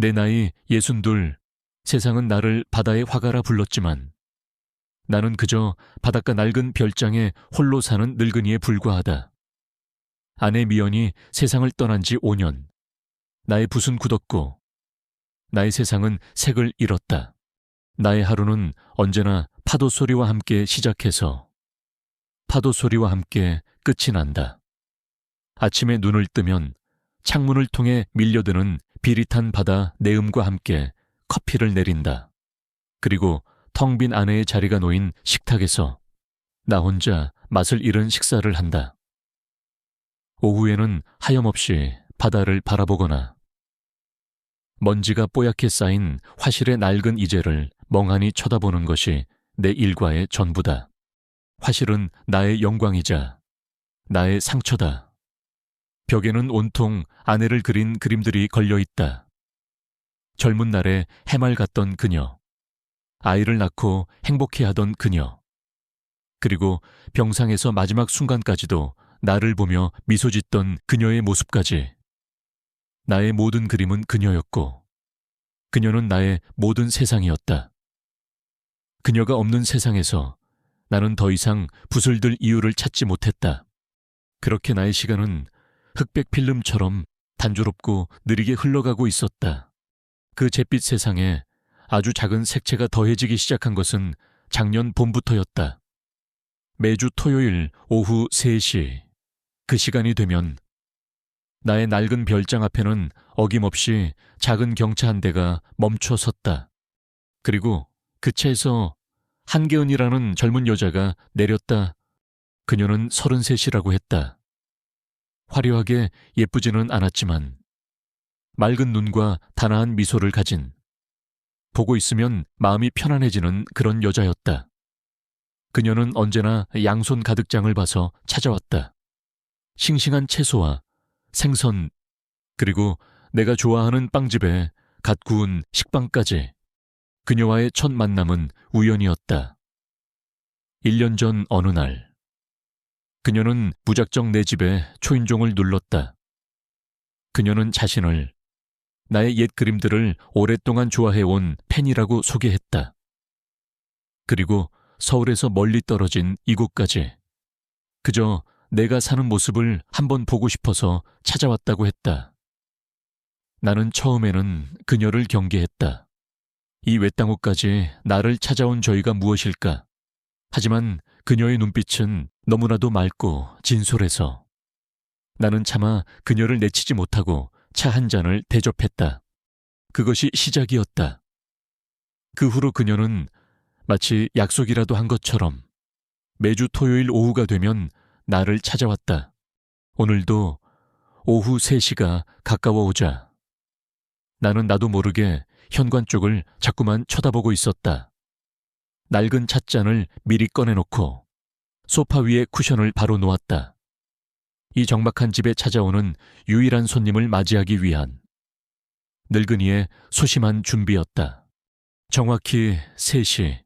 내 나이 62, 세상은 나를 바다의 화가라 불렀지만 나는 그저 바닷가 낡은 별장에 홀로 사는 늙은이에 불과하다. 아내 미연이 세상을 떠난 지 5년. 나의 붓은 굳었고 나의 세상은 색을 잃었다. 나의 하루는 언제나 파도 소리와 함께 시작해서 파도 소리와 함께 끝이 난다. 아침에 눈을 뜨면 창문을 통해 밀려드는 비릿한 바다 내음과 함께 커피를 내린다. 그리고 텅 빈 아내의 자리가 놓인 식탁에서 나 혼자 맛을 잃은 식사를 한다. 오후에는 하염없이 바다를 바라보거나 먼지가 뽀얗게 쌓인 화실의 낡은 이젤을 멍하니 쳐다보는 것이 내 일과의 전부다. 화실은 나의 영광이자 나의 상처다. 벽에는 온통 아내를 그린 그림들이 걸려있다. 젊은 날에 해말 갔던 그녀, 아이를 낳고 행복해하던 그녀, 그리고 병상에서 마지막 순간까지도 나를 보며 미소 짓던 그녀의 모습까지. 나의 모든 그림은 그녀였고 그녀는 나의 모든 세상이었다. 그녀가 없는 세상에서 나는 더 이상 붓을 들 이유를 찾지 못했다. 그렇게 나의 시간은 흑백 필름처럼 단조롭고 느리게 흘러가고 있었다. 그 잿빛 세상에 아주 작은 색채가 더해지기 시작한 것은 작년 봄부터였다. 매주 토요일 오후 3시, 그 시간이 되면 나의 낡은 별장 앞에는 어김없이 작은 경차 한 대가 멈춰 섰다. 그리고 그 차에서 한계은이라는 젊은 여자가 내렸다. 그녀는 33이라고 했다. 화려하게 예쁘지는 않았지만 맑은 눈과 단아한 미소를 가진, 보고 있으면 마음이 편안해지는 그런 여자였다. 그녀는 언제나 양손 가득 장을 봐서 찾아왔다. 싱싱한 채소와 생선, 그리고 내가 좋아하는 빵집에 갓 구운 식빵까지. 그녀와의 첫 만남은 우연이었다. 1년 전 어느 날 그녀는 무작정 내 집에 초인종을 눌렀다. 그녀는 자신을 나의 옛 그림들을 오랫동안 좋아해온 팬이라고 소개했다. 그리고 서울에서 멀리 떨어진 이곳까지 그저 내가 사는 모습을 한번 보고 싶어서 찾아왔다고 했다. 나는 처음에는 그녀를 경계했다. 이 외딴 곳까지 나를 찾아온 저희가 무엇일까? 하지만 그녀의 눈빛은 너무나도 맑고 진솔해서 나는 차마 그녀를 내치지 못하고 차 한 잔을 대접했다. 그것이 시작이었다. 그 후로 그녀는 마치 약속이라도 한 것처럼 매주 토요일 오후가 되면 나를 찾아왔다. 오늘도 오후 3시가 가까워오자 나는 나도 모르게 현관 쪽을 자꾸만 쳐다보고 있었다. 낡은 찻잔을 미리 꺼내놓고 소파 위에 쿠션을 바로 놓았다. 이 적막한 집에 찾아오는 유일한 손님을 맞이하기 위한 늙은이의 소심한 준비였다. 정확히 3시,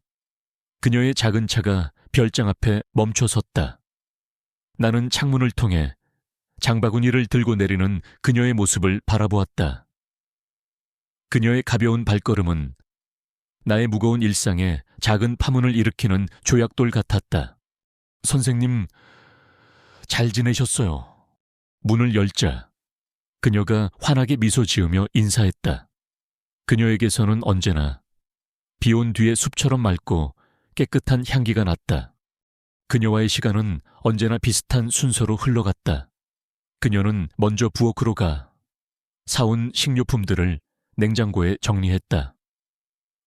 그녀의 작은 차가 별장 앞에 멈춰 섰다. 나는 창문을 통해 장바구니를 들고 내리는 그녀의 모습을 바라보았다. 그녀의 가벼운 발걸음은 나의 무거운 일상에 작은 파문을 일으키는 조약돌 같았다. 선생님, 잘 지내셨어요? 문을 열자 그녀가 환하게 미소 지으며 인사했다. 그녀에게서는 언제나 비온 뒤의 숲처럼 맑고 깨끗한 향기가 났다. 그녀와의 시간은 언제나 비슷한 순서로 흘러갔다. 그녀는 먼저 부엌으로 가 사온 식료품들을 냉장고에 정리했다.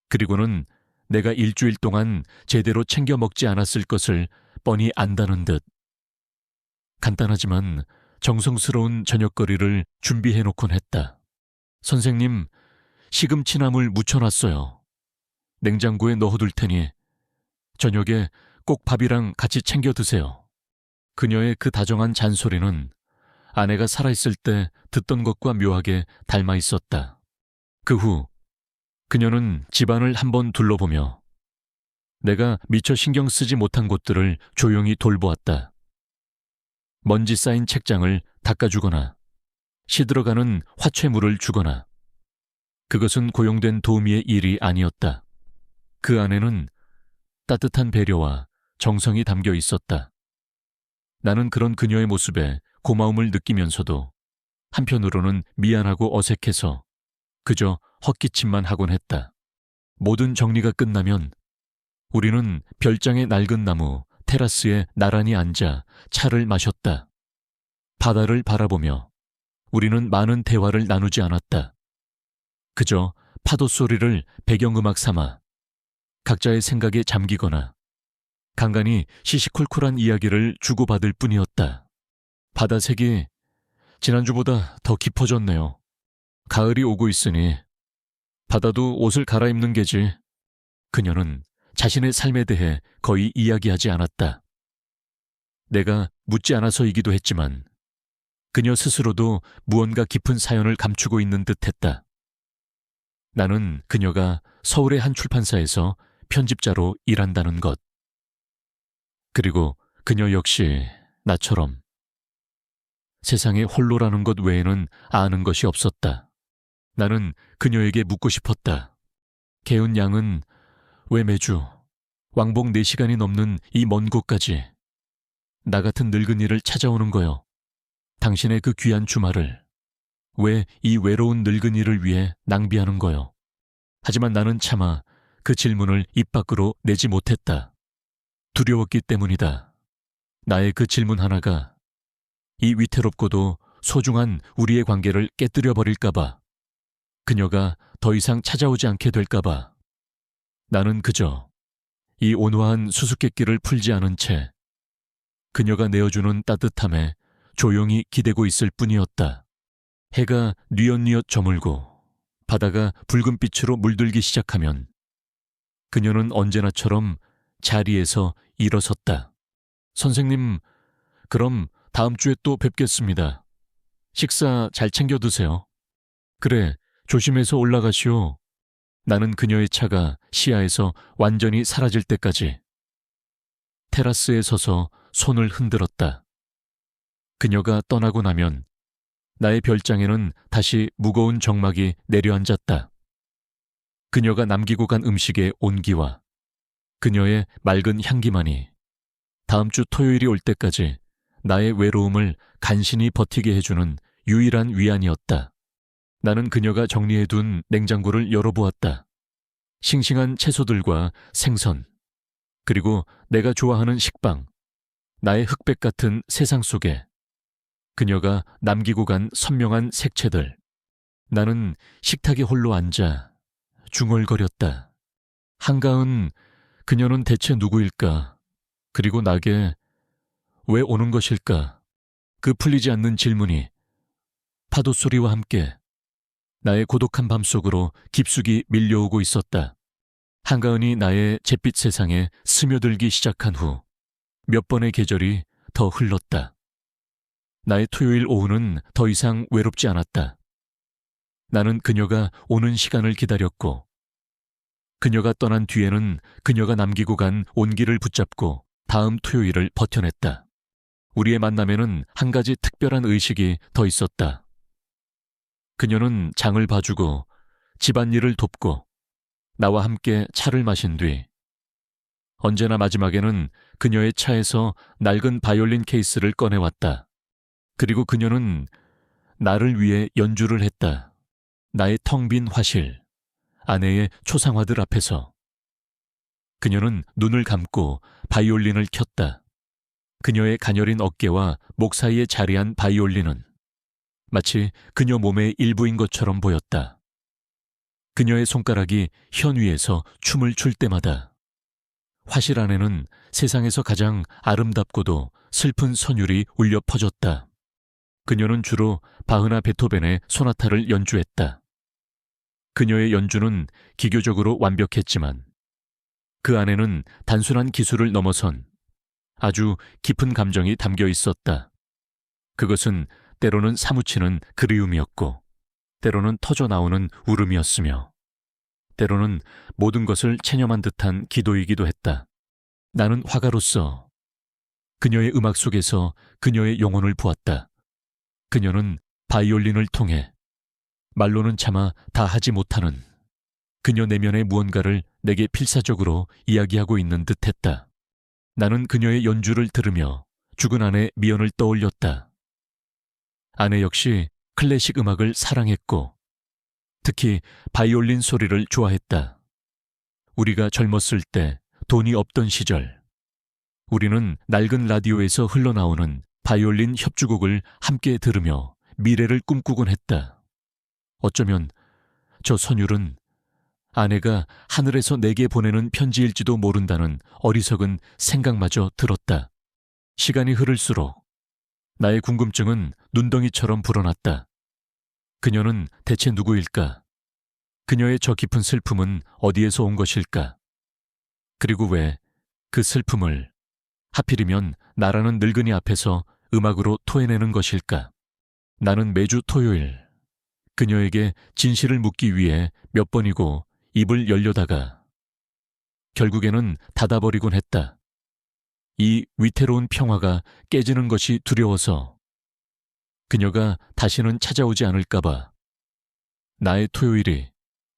그리고는 내가 일주일 동안 제대로 챙겨 먹지 않았을 것을 뻔히 안다는 듯 간단하지만 정성스러운 저녁거리를 준비해놓곤 했다. 선생님, 시금치나물 무쳐놨어요. 냉장고에 넣어둘 테니 저녁에 꼭 밥이랑 같이 챙겨 드세요. 그녀의 그 다정한 잔소리는 아내가 살아있을 때 듣던 것과 묘하게 닮아 있었다. 그 후 그녀는 집안을 한번 둘러보며 내가 미처 신경 쓰지 못한 곳들을 조용히 돌보았다. 먼지 쌓인 책장을 닦아주거나 시들어가는 화채물을 주거나 그것은 고용된 도우미의 일이 아니었다. 그 안에는 따뜻한 배려와 정성이 담겨 있었다. 나는 그런 그녀의 모습에 고마움을 느끼면서도 한편으로는 미안하고 어색해서 그저 헛기침만 하곤 했다. 모든 정리가 끝나면 우리는 별장의 낡은 나무 테라스에 나란히 앉아 차를 마셨다. 바다를 바라보며 우리는 많은 대화를 나누지 않았다. 그저 파도 소리를 배경음악 삼아 각자의 생각에 잠기거나 간간히 시시콜콜한 이야기를 주고받을 뿐이었다. 바다색이 지난주보다 더 깊어졌네요. 가을이 오고 있으니 바다도 옷을 갈아입는 게지. 그녀는 자신의 삶에 대해 거의 이야기하지 않았다. 내가 묻지 않아서이기도 했지만 그녀 스스로도 무언가 깊은 사연을 감추고 있는 듯했다. 나는 그녀가 서울의 한 출판사에서 편집자로 일한다는 것. 그리고 그녀 역시 나처럼 세상에 홀로라는 것 외에는 아는 것이 없었다. 나는 그녀에게 묻고 싶었다. 개운 양은 왜 매주 왕복 4시간이 넘는 이 먼 곳까지 나 같은 늙은이를 찾아오는 거요? 당신의 그 귀한 주말을 왜 이 외로운 늙은이를 위해 낭비하는 거요? 하지만 나는 차마 그 질문을 입 밖으로 내지 못했다. 두려웠기 때문이다. 나의 그 질문 하나가 이 위태롭고도 소중한 우리의 관계를 깨뜨려 버릴까봐, 그녀가 더 이상 찾아오지 않게 될까봐. 나는 그저 이 온화한 수수께끼를 풀지 않은 채 그녀가 내어주는 따뜻함에 조용히 기대고 있을 뿐이었다. 해가 뉘엿뉘엿 저물고 바다가 붉은 빛으로 물들기 시작하면 그녀는 언제나처럼 자리에서 일어섰다. 선생님, 그럼 다음 주에 또 뵙겠습니다. 식사 잘 챙겨 드세요. 그래, 조심해서 올라가시오. 나는 그녀의 차가 시야에서 완전히 사라질 때까지 테라스에 서서 손을 흔들었다. 그녀가 떠나고 나면 나의 별장에는 다시 무거운 정막이 내려앉았다. 그녀가 남기고 간 음식의 온기와 그녀의 맑은 향기만이 다음 주 토요일이 올 때까지 나의 외로움을 간신히 버티게 해주는 유일한 위안이었다. 나는 그녀가 정리해둔 냉장고를 열어보았다. 싱싱한 채소들과 생선, 그리고 내가 좋아하는 식빵, 나의 흑백 같은 세상 속에 그녀가 남기고 간 선명한 색채들. 나는 식탁에 홀로 앉아 중얼거렸다. 한가은 그녀는 대체 누구일까? 그리고 나게 왜 오는 것일까? 그 풀리지 않는 질문이 파도 소리와 함께 나의 고독한 밤속으로 깊숙이 밀려오고 있었다. 한가은이 나의 잿빛 세상에 스며들기 시작한 후 몇 번의 계절이 더 흘렀다. 나의 토요일 오후는 더 이상 외롭지 않았다. 나는 그녀가 오는 시간을 기다렸고 그녀가 떠난 뒤에는 그녀가 남기고 간 온기를 붙잡고 다음 토요일을 버텨냈다. 우리의 만남에는 한 가지 특별한 의식이 더 있었다. 그녀는 장을 봐주고 집안일을 돕고 나와 함께 차를 마신 뒤 언제나 마지막에는 그녀의 차에서 낡은 바이올린 케이스를 꺼내왔다. 그리고 그녀는 나를 위해 연주를 했다. 나의 텅 빈 화실, 아내의 초상화들 앞에서. 그녀는 눈을 감고 바이올린을 켰다. 그녀의 가녀린 어깨와 목 사이에 자리한 바이올린은 마치 그녀 몸의 일부인 것처럼 보였다. 그녀의 손가락이 현 위에서 춤을 출 때마다 화실 안에는 세상에서 가장 아름답고도 슬픈 선율이 울려 퍼졌다. 그녀는 주로 바흐나 베토벤의 소나타를 연주했다. 그녀의 연주는 기교적으로 완벽했지만 그 안에는 단순한 기술을 넘어선 아주 깊은 감정이 담겨 있었다. 그것은 때로는 사무치는 그리움이었고 때로는 터져나오는 울음이었으며 때로는 모든 것을 체념한 듯한 기도이기도 했다. 나는 화가로서 그녀의 음악 속에서 그녀의 영혼을 보았다. 그녀는 바이올린을 통해 말로는 차마 다 하지 못하는 그녀 내면의 무언가를 내게 필사적으로 이야기하고 있는 듯했다. 나는 그녀의 연주를 들으며 죽은 아내 미연을 떠올렸다. 아내 역시 클래식 음악을 사랑했고 특히 바이올린 소리를 좋아했다. 우리가 젊었을 때 돈이 없던 시절, 우리는 낡은 라디오에서 흘러나오는 바이올린 협주곡을 함께 들으며 미래를 꿈꾸곤 했다. 어쩌면 저 선율은 아내가 하늘에서 내게 보내는 편지일지도 모른다는 어리석은 생각마저 들었다. 시간이 흐를수록 나의 궁금증은 눈덩이처럼 불어났다. 그녀는 대체 누구일까? 그녀의 저 깊은 슬픔은 어디에서 온 것일까? 그리고 왜 그 슬픔을 하필이면 나라는 늙은이 앞에서 음악으로 토해내는 것일까? 나는 매주 토요일 그녀에게 진실을 묻기 위해 몇 번이고 입을 열려다가 결국에는 닫아버리곤 했다. 이 위태로운 평화가 깨지는 것이 두려워서, 그녀가 다시는 찾아오지 않을까봐, 나의 토요일이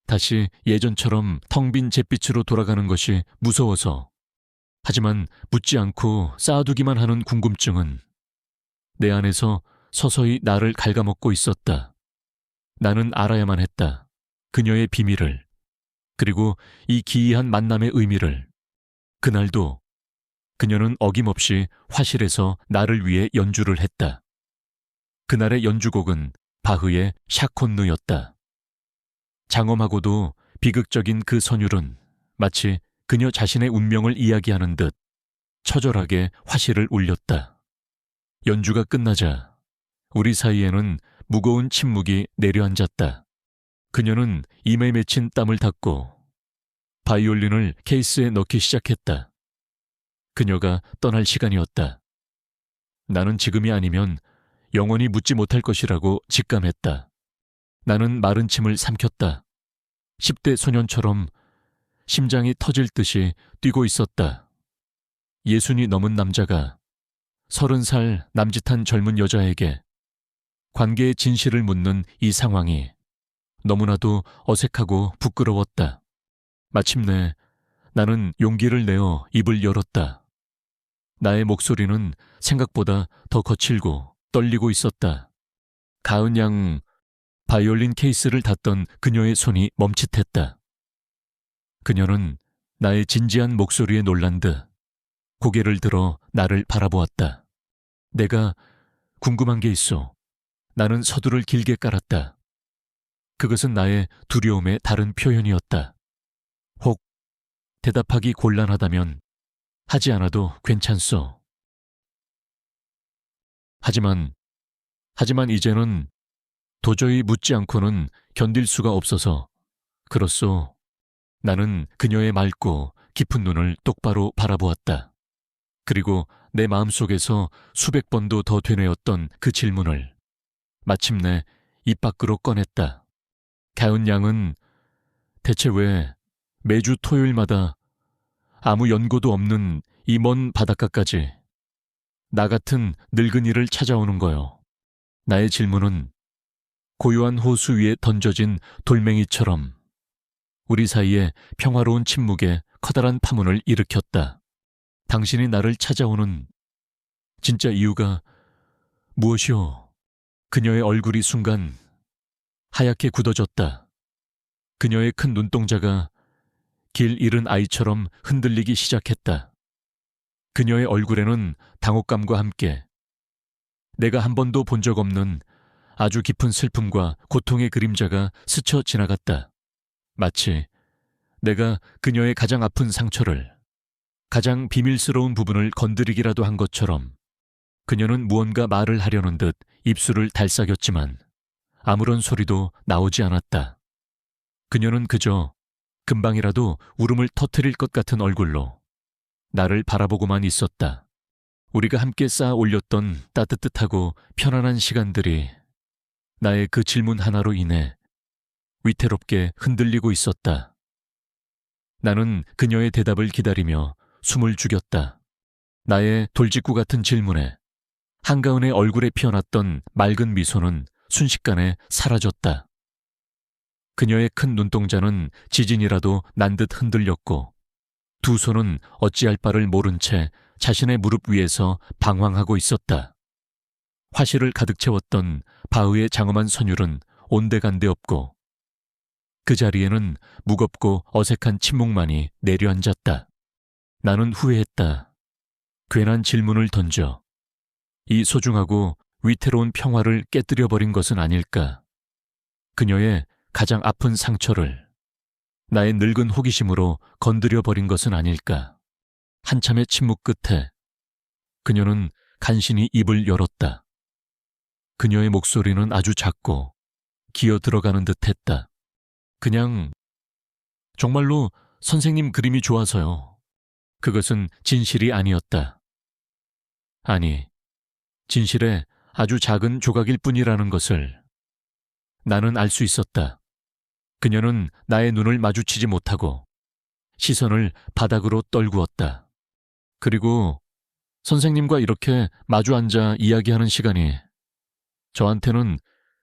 다시 예전처럼 텅 빈 잿빛으로 돌아가는 것이 무서워서. 하지만 묻지 않고 쌓아두기만 하는 궁금증은 내 안에서 서서히 나를 갉아먹고 있었다. 나는 알아야만 했다. 그녀의 비밀을, 그리고 이 기이한 만남의 의미를. 그날도 그녀는 어김없이 화실에서 나를 위해 연주를 했다. 그날의 연주곡은 바흐의 샤콘느였다. 장엄하고도 비극적인 그 선율은 마치 그녀 자신의 운명을 이야기하는 듯 처절하게 화실을 울렸다. 연주가 끝나자 우리 사이에는 무거운 침묵이 내려앉았다. 그녀는 임에 맺힌 땀을 닦고 바이올린을 케이스에 넣기 시작했다. 그녀가 떠날 시간이었다. 나는 지금이 아니면 영원히 묻지 못할 것이라고 직감했다. 나는 마른 침을 삼켰다. 10대 소년처럼 심장이 터질 듯이 뛰고 있었다. 60이 넘은 남자가 30살 남짓한 젊은 여자에게 관계의 진실을 묻는 이 상황이 너무나도 어색하고 부끄러웠다. 마침내 나는 용기를 내어 입을 열었다. 나의 목소리는 생각보다 더 거칠고 떨리고 있었다. 가은 양 바이올린 케이스를 닫던 그녀의 손이 멈칫했다. 그녀는 나의 진지한 목소리에 놀란 듯 고개를 들어 나를 바라보았다. 내가 궁금한 게 있어. 나는 서두를 길게 깔았다. 그것은 나의 두려움의 다른 표현이었다. 혹 대답하기 곤란하다면 하지 않아도 괜찮소. 하지만 이제는 도저히 묻지 않고는 견딜 수가 없어서 그렇소. 나는 그녀의 맑고 깊은 눈을 똑바로 바라보았다. 그리고 내 마음속에서 수백 번도 더 되뇌었던 그 질문을 마침내 입 밖으로 꺼냈다. 가은 양은 대체 왜 매주 토요일마다 아무 연고도 없는 이 먼 바닷가까지 나 같은 늙은이를 찾아오는 거요? 나의 질문은 고요한 호수 위에 던져진 돌멩이처럼 우리 사이에 평화로운 침묵에 커다란 파문을 일으켰다. 당신이 나를 찾아오는 진짜 이유가 무엇이오? 그녀의 얼굴이 순간 하얗게 굳어졌다. 그녀의 큰 눈동자가 길 잃은 아이처럼 흔들리기 시작했다. 그녀의 얼굴에는 당혹감과 함께 내가 한 번도 본 적 없는 아주 깊은 슬픔과 고통의 그림자가 스쳐 지나갔다. 마치 내가 그녀의 가장 아픈 상처를, 가장 비밀스러운 부분을 건드리기라도 한 것처럼 그녀는 무언가 말을 하려는 듯 입술을 달싹였지만 아무런 소리도 나오지 않았다. 그녀는 그저 금방이라도 울음을 터뜨릴 것 같은 얼굴로 나를 바라보고만 있었다. 우리가 함께 쌓아 올렸던 따뜻하고 편안한 시간들이 나의 그 질문 하나로 인해 위태롭게 흔들리고 있었다. 나는 그녀의 대답을 기다리며 숨을 죽였다. 나의 돌직구 같은 질문에 한가은의 얼굴에 피어났던 맑은 미소는 순식간에 사라졌다. 그녀의 큰 눈동자는 지진이라도 난 듯 흔들렸고 두 손은 어찌할 바를 모른 채 자신의 무릎 위에서 방황하고 있었다. 화실을 가득 채웠던 바흐의 장엄한 선율은 온데간데 없고 그 자리에는 무겁고 어색한 침묵만이 내려앉았다. 나는 후회했다. 괜한 질문을 던져 이 소중하고 위태로운 평화를 깨뜨려버린 것은 아닐까. 그녀의 가장 아픈 상처를 나의 늙은 호기심으로 건드려버린 것은 아닐까. 한참의 침묵 끝에 그녀는 간신히 입을 열었다. 그녀의 목소리는 아주 작고 기어 들어가는 듯 했다. 그냥 정말로 선생님 그림이 좋아서요. 그것은 진실이 아니었다. 아니, 진실의 아주 작은 조각일 뿐이라는 것을 나는 알 수 있었다. 그녀는 나의 눈을 마주치지 못하고 시선을 바닥으로 떨구었다. 그리고 선생님과 이렇게 마주 앉아 이야기하는 시간이 저한테는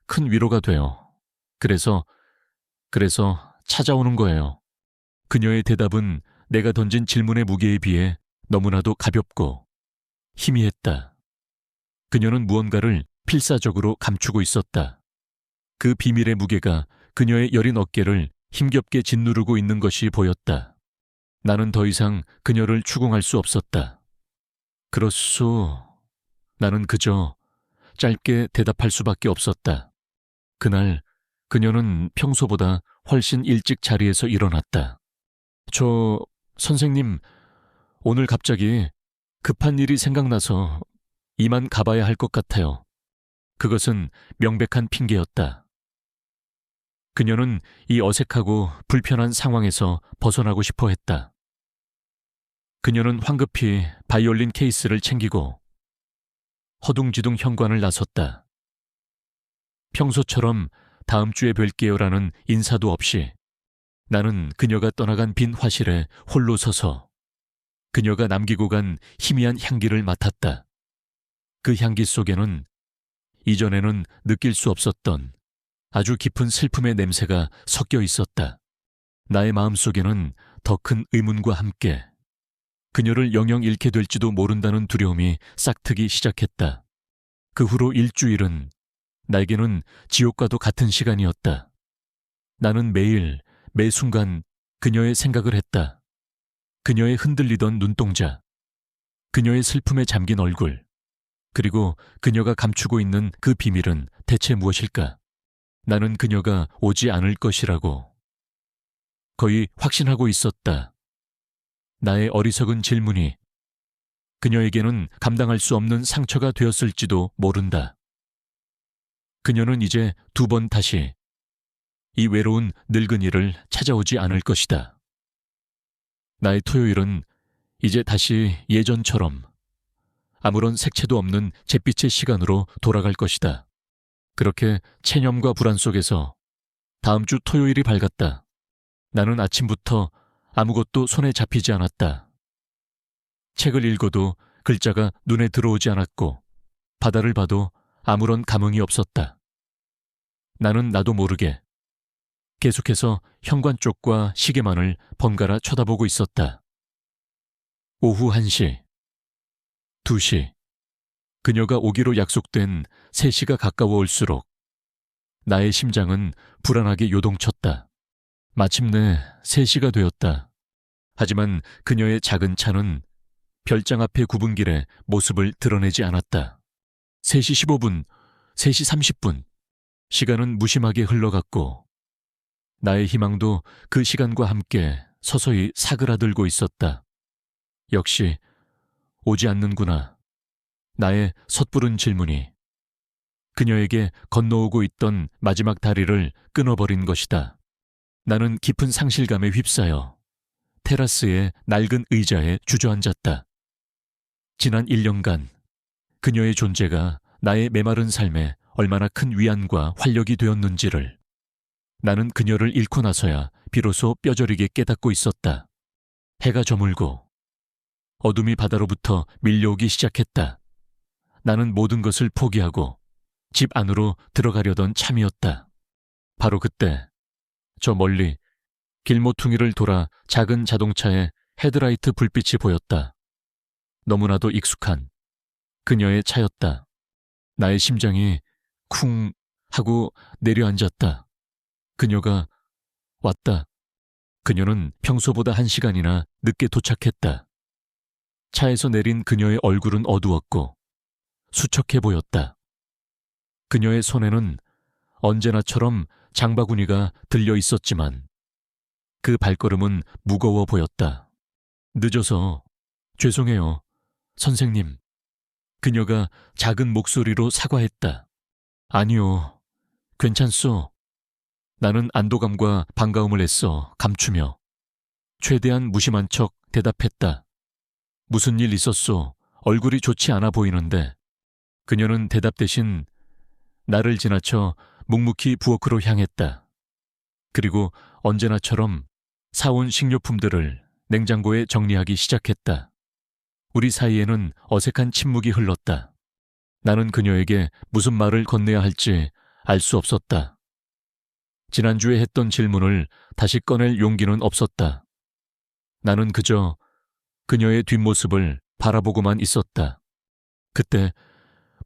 큰 위로가 돼요. 그래서 찾아오는 거예요. 그녀의 대답은 내가 던진 질문의 무게에 비해 너무나도 가볍고 희미했다. 그녀는 무언가를 필사적으로 감추고 있었다. 그 비밀의 무게가 그녀의 여린 어깨를 힘겹게 짓누르고 있는 것이 보였다. 나는 더 이상 그녀를 추궁할 수 없었다. 그렇소. 나는 그저 짧게 대답할 수밖에 없었다. 그날 그녀는 평소보다 훨씬 일찍 자리에서 일어났다. 선생님, 오늘 갑자기 급한 일이 생각나서 이만 가봐야 할 것 같아요. 그것은 명백한 핑계였다. 그녀는 이 어색하고 불편한 상황에서 벗어나고 싶어 했다. 그녀는 황급히 바이올린 케이스를 챙기고 허둥지둥 현관을 나섰다. 평소처럼 다음 주에 뵐게요라는 인사도 없이 나는 그녀가 떠나간 빈 화실에 홀로 서서 그녀가 남기고 간 희미한 향기를 맡았다. 그 향기 속에는 이전에는 느낄 수 없었던 아주 깊은 슬픔의 냄새가 섞여 있었다. 나의 마음속에는 더 큰 의문과 함께 그녀를 영영 잃게 될지도 모른다는 두려움이 싹트기 시작했다. 그 후로 일주일은 나에게는 지옥과도 같은 시간이었다. 나는 매일, 매 순간 그녀의 생각을 했다. 그녀의 흔들리던 눈동자, 그녀의 슬픔에 잠긴 얼굴, 그리고 그녀가 감추고 있는 그 비밀은 대체 무엇일까? 나는 그녀가 오지 않을 것이라고 거의 확신하고 있었다. 나의 어리석은 질문이 그녀에게는 감당할 수 없는 상처가 되었을지도 모른다. 그녀는 이제 2번 다시 이 외로운 늙은이를 찾아오지 않을 것이다. 나의 토요일은 이제 다시 예전처럼 아무런 색채도 없는 잿빛의 시간으로 돌아갈 것이다. 그렇게 체념과 불안 속에서 다음 주 토요일이 밝았다. 나는 아침부터 아무것도 손에 잡히지 않았다. 책을 읽어도 글자가 눈에 들어오지 않았고 바다를 봐도 아무런 감흥이 없었다. 나는 나도 모르게 계속해서 현관 쪽과 시계만을 번갈아 쳐다보고 있었다. 오후 1시, 2시, 그녀가 오기로 약속된 3시가 가까워 올수록 나의 심장은 불안하게 요동쳤다. 마침내 3시가 되었다. 하지만 그녀의 작은 차는 별장 앞의 구분길에 모습을 드러내지 않았다. 3시 15분, 3시 30분, 시간은 무심하게 흘러갔고 나의 희망도 그 시간과 함께 서서히 사그라들고 있었다. 역시 오지 않는구나. 나의 섣부른 질문이 그녀에게 건너오고 있던 마지막 다리를 끊어버린 것이다. 나는 깊은 상실감에 휩싸여 테라스의 낡은 의자에 주저앉았다. 지난 1년간 그녀의 존재가 나의 메마른 삶에 얼마나 큰 위안과 활력이 되었는지를 나는 그녀를 잃고 나서야 비로소 뼈저리게 깨닫고 있었다. 해가 저물고 어둠이 바다로부터 밀려오기 시작했다. 나는 모든 것을 포기하고 집 안으로 들어가려던 참이었다. 바로 그때 저 멀리 길모퉁이를 돌아 작은 자동차의 헤드라이트 불빛이 보였다. 너무나도 익숙한 그녀의 차였다. 나의 심장이 쿵 하고 내려앉았다. 그녀가 왔다. 그녀는 평소보다 1시간이나 늦게 도착했다. 차에서 내린 그녀의 얼굴은 어두웠고 수척해 보였다. 그녀의 손에는 언제나처럼 장바구니가 들려 있었지만 그 발걸음은 무거워 보였다. 늦어서 죄송해요, 선생님. 그녀가 작은 목소리로 사과했다. 아니요, 괜찮소. 나는 안도감과 반가움을 애써 감추며 최대한 무심한 척 대답했다. 무슨 일 있었소? 얼굴이 좋지 않아 보이는데. 그녀는 대답 대신 나를 지나쳐 묵묵히 부엌으로 향했다. 그리고 언제나처럼 사온 식료품들을 냉장고에 정리하기 시작했다. 우리 사이에는 어색한 침묵이 흘렀다. 나는 그녀에게 무슨 말을 건네야 할지 알 수 없었다. 지난주에 했던 질문을 다시 꺼낼 용기는 없었다. 나는 그저 그녀의 뒷모습을 바라보고만 있었다. 그때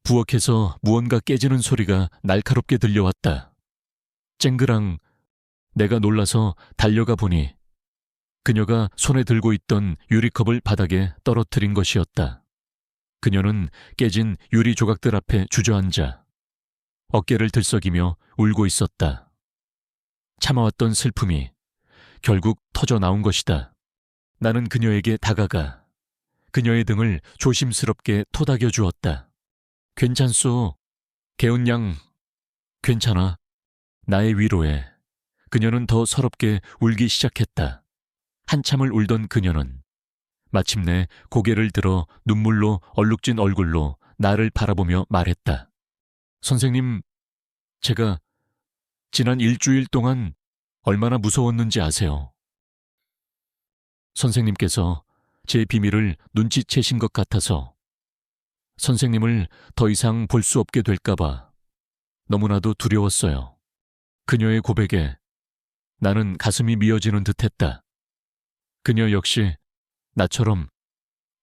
부엌에서 무언가 깨지는 소리가 날카롭게 들려왔다. 쨍그랑. 내가 놀라서 달려가 보니 그녀가 손에 들고 있던 유리컵을 바닥에 떨어뜨린 것이었다. 그녀는 깨진 유리 조각들 앞에 주저앉아 어깨를 들썩이며 울고 있었다. 참아왔던 슬픔이 결국 터져 나온 것이다. 나는 그녀에게 다가가 그녀의 등을 조심스럽게 토닥여 주었다. 괜찮소. 개운 양, 괜찮아. 나의 위로에 그녀는 더 서럽게 울기 시작했다. 한참을 울던 그녀는 마침내 고개를 들어 눈물로 얼룩진 얼굴로 나를 바라보며 말했다. 선생님, 제가 지난 일주일 동안 얼마나 무서웠는지 아세요? 선생님께서 제 비밀을 눈치채신 것 같아서 선생님을 더 이상 볼 수 없게 될까봐 너무나도 두려웠어요. 그녀의 고백에 나는 가슴이 미어지는 듯했다. 그녀 역시 나처럼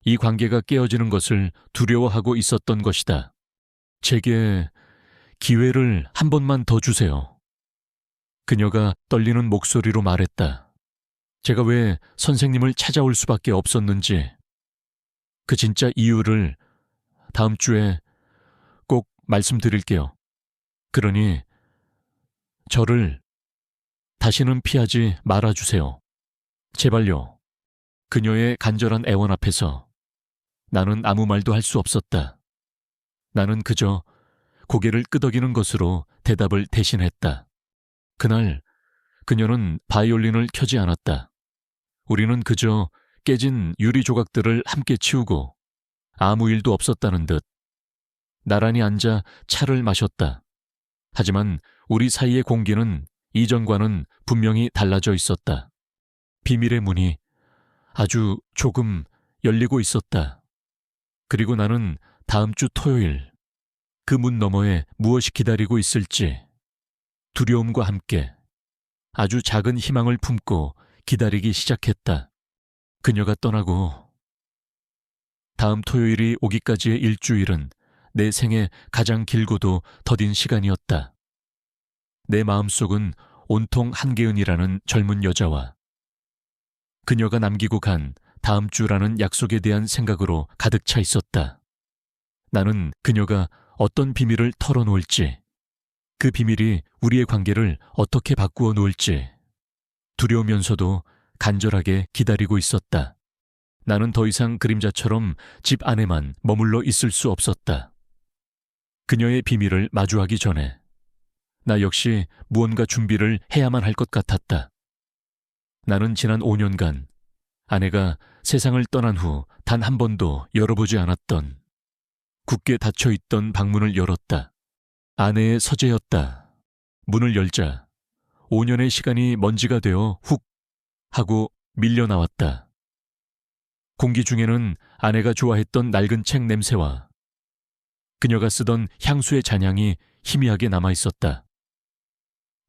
이 관계가 깨어지는 것을 두려워하고 있었던 것이다. 제게 기회를 한 번만 더 주세요. 그녀가 떨리는 목소리로 말했다. 제가 왜 선생님을 찾아올 수밖에 없었는지, 그 진짜 이유를 다음 주에 꼭 말씀드릴게요. 그러니 저를 다시는 피하지 말아주세요. 제발요. 그녀의 간절한 애원 앞에서 나는 아무 말도 할 수 없었다. 나는 그저 고개를 끄덕이는 것으로 대답을 대신했다. 그날 그녀는 바이올린을 켜지 않았다. 우리는 그저 깨진 유리 조각들을 함께 치우고 아무 일도 없었다는 듯 나란히 앉아 차를 마셨다. 하지만 우리 사이의 공기는 이전과는 분명히 달라져 있었다. 비밀의 문이 아주 조금 열리고 있었다. 그리고 나는 다음 주 토요일 그 문 너머에 무엇이 기다리고 있을지 두려움과 함께 아주 작은 희망을 품고 기다리기 시작했다. 그녀가 떠나고 다음 토요일이 오기까지의 일주일은 내 생애 가장 길고도 더딘 시간이었다. 내 마음속은 온통 한계은이라는 젊은 여자와 그녀가 남기고 간 다음 주라는 약속에 대한 생각으로 가득 차 있었다. 나는 그녀가 어떤 비밀을 털어놓을지, 그 비밀이 우리의 관계를 어떻게 바꾸어 놓을지 두려우면서도 간절하게 기다리고 있었다. 나는 더 이상 그림자처럼 집 안에만 머물러 있을 수 없었다. 그녀의 비밀을 마주하기 전에 나 역시 무언가 준비를 해야만 할 것 같았다. 나는 지난 5년간 아내가 세상을 떠난 후 단 한 번도 열어보지 않았던 굳게 닫혀있던 방문을 열었다. 아내의 서재였다. 문을 열자 5년의 시간이 먼지가 되어 훅 하고 밀려 나왔다. 공기 중에는 아내가 좋아했던 낡은 책 냄새와 그녀가 쓰던 향수의 잔향이 희미하게 남아있었다.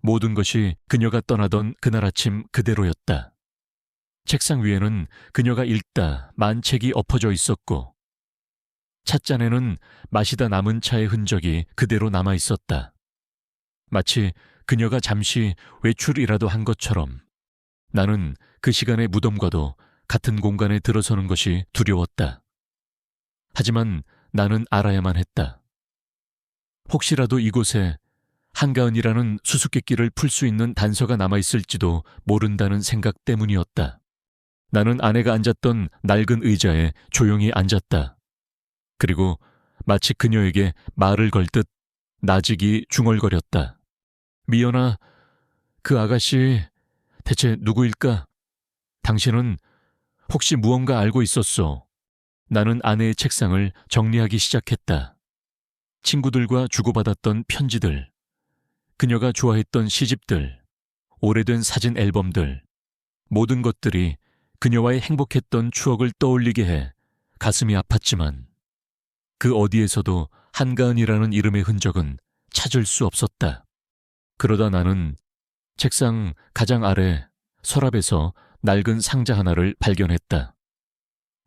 모든 것이 그녀가 떠나던 그날 아침 그대로였다. 책상 위에는 그녀가 읽다 만 책이 엎어져 있었고 찻잔에는 마시다 남은 차의 흔적이 그대로 남아 있었다. 마치 그녀가 잠시 외출이라도 한 것처럼 나는 그 시간의 무덤과도 같은 공간에 들어서는 것이 두려웠다. 하지만 나는 알아야만 했다. 혹시라도 이곳에 한가은이라는 수수께끼를 풀 수 있는 단서가 남아있을지도 모른다는 생각 때문이었다. 나는 아내가 앉았던 낡은 의자에 조용히 앉았다. 그리고 마치 그녀에게 말을 걸 듯 나직이 중얼거렸다. 미연아, 그 아가씨 대체 누구일까? 당신은 혹시 무언가 알고 있었소? 나는 아내의 책상을 정리하기 시작했다. 친구들과 주고받았던 편지들, 그녀가 좋아했던 시집들, 오래된 사진 앨범들, 모든 것들이 그녀와의 행복했던 추억을 떠올리게 해 가슴이 아팠지만 그 어디에서도 한가은이라는 이름의 흔적은 찾을 수 없었다. 그러다 나는 책상 가장 아래 서랍에서 낡은 상자 하나를 발견했다.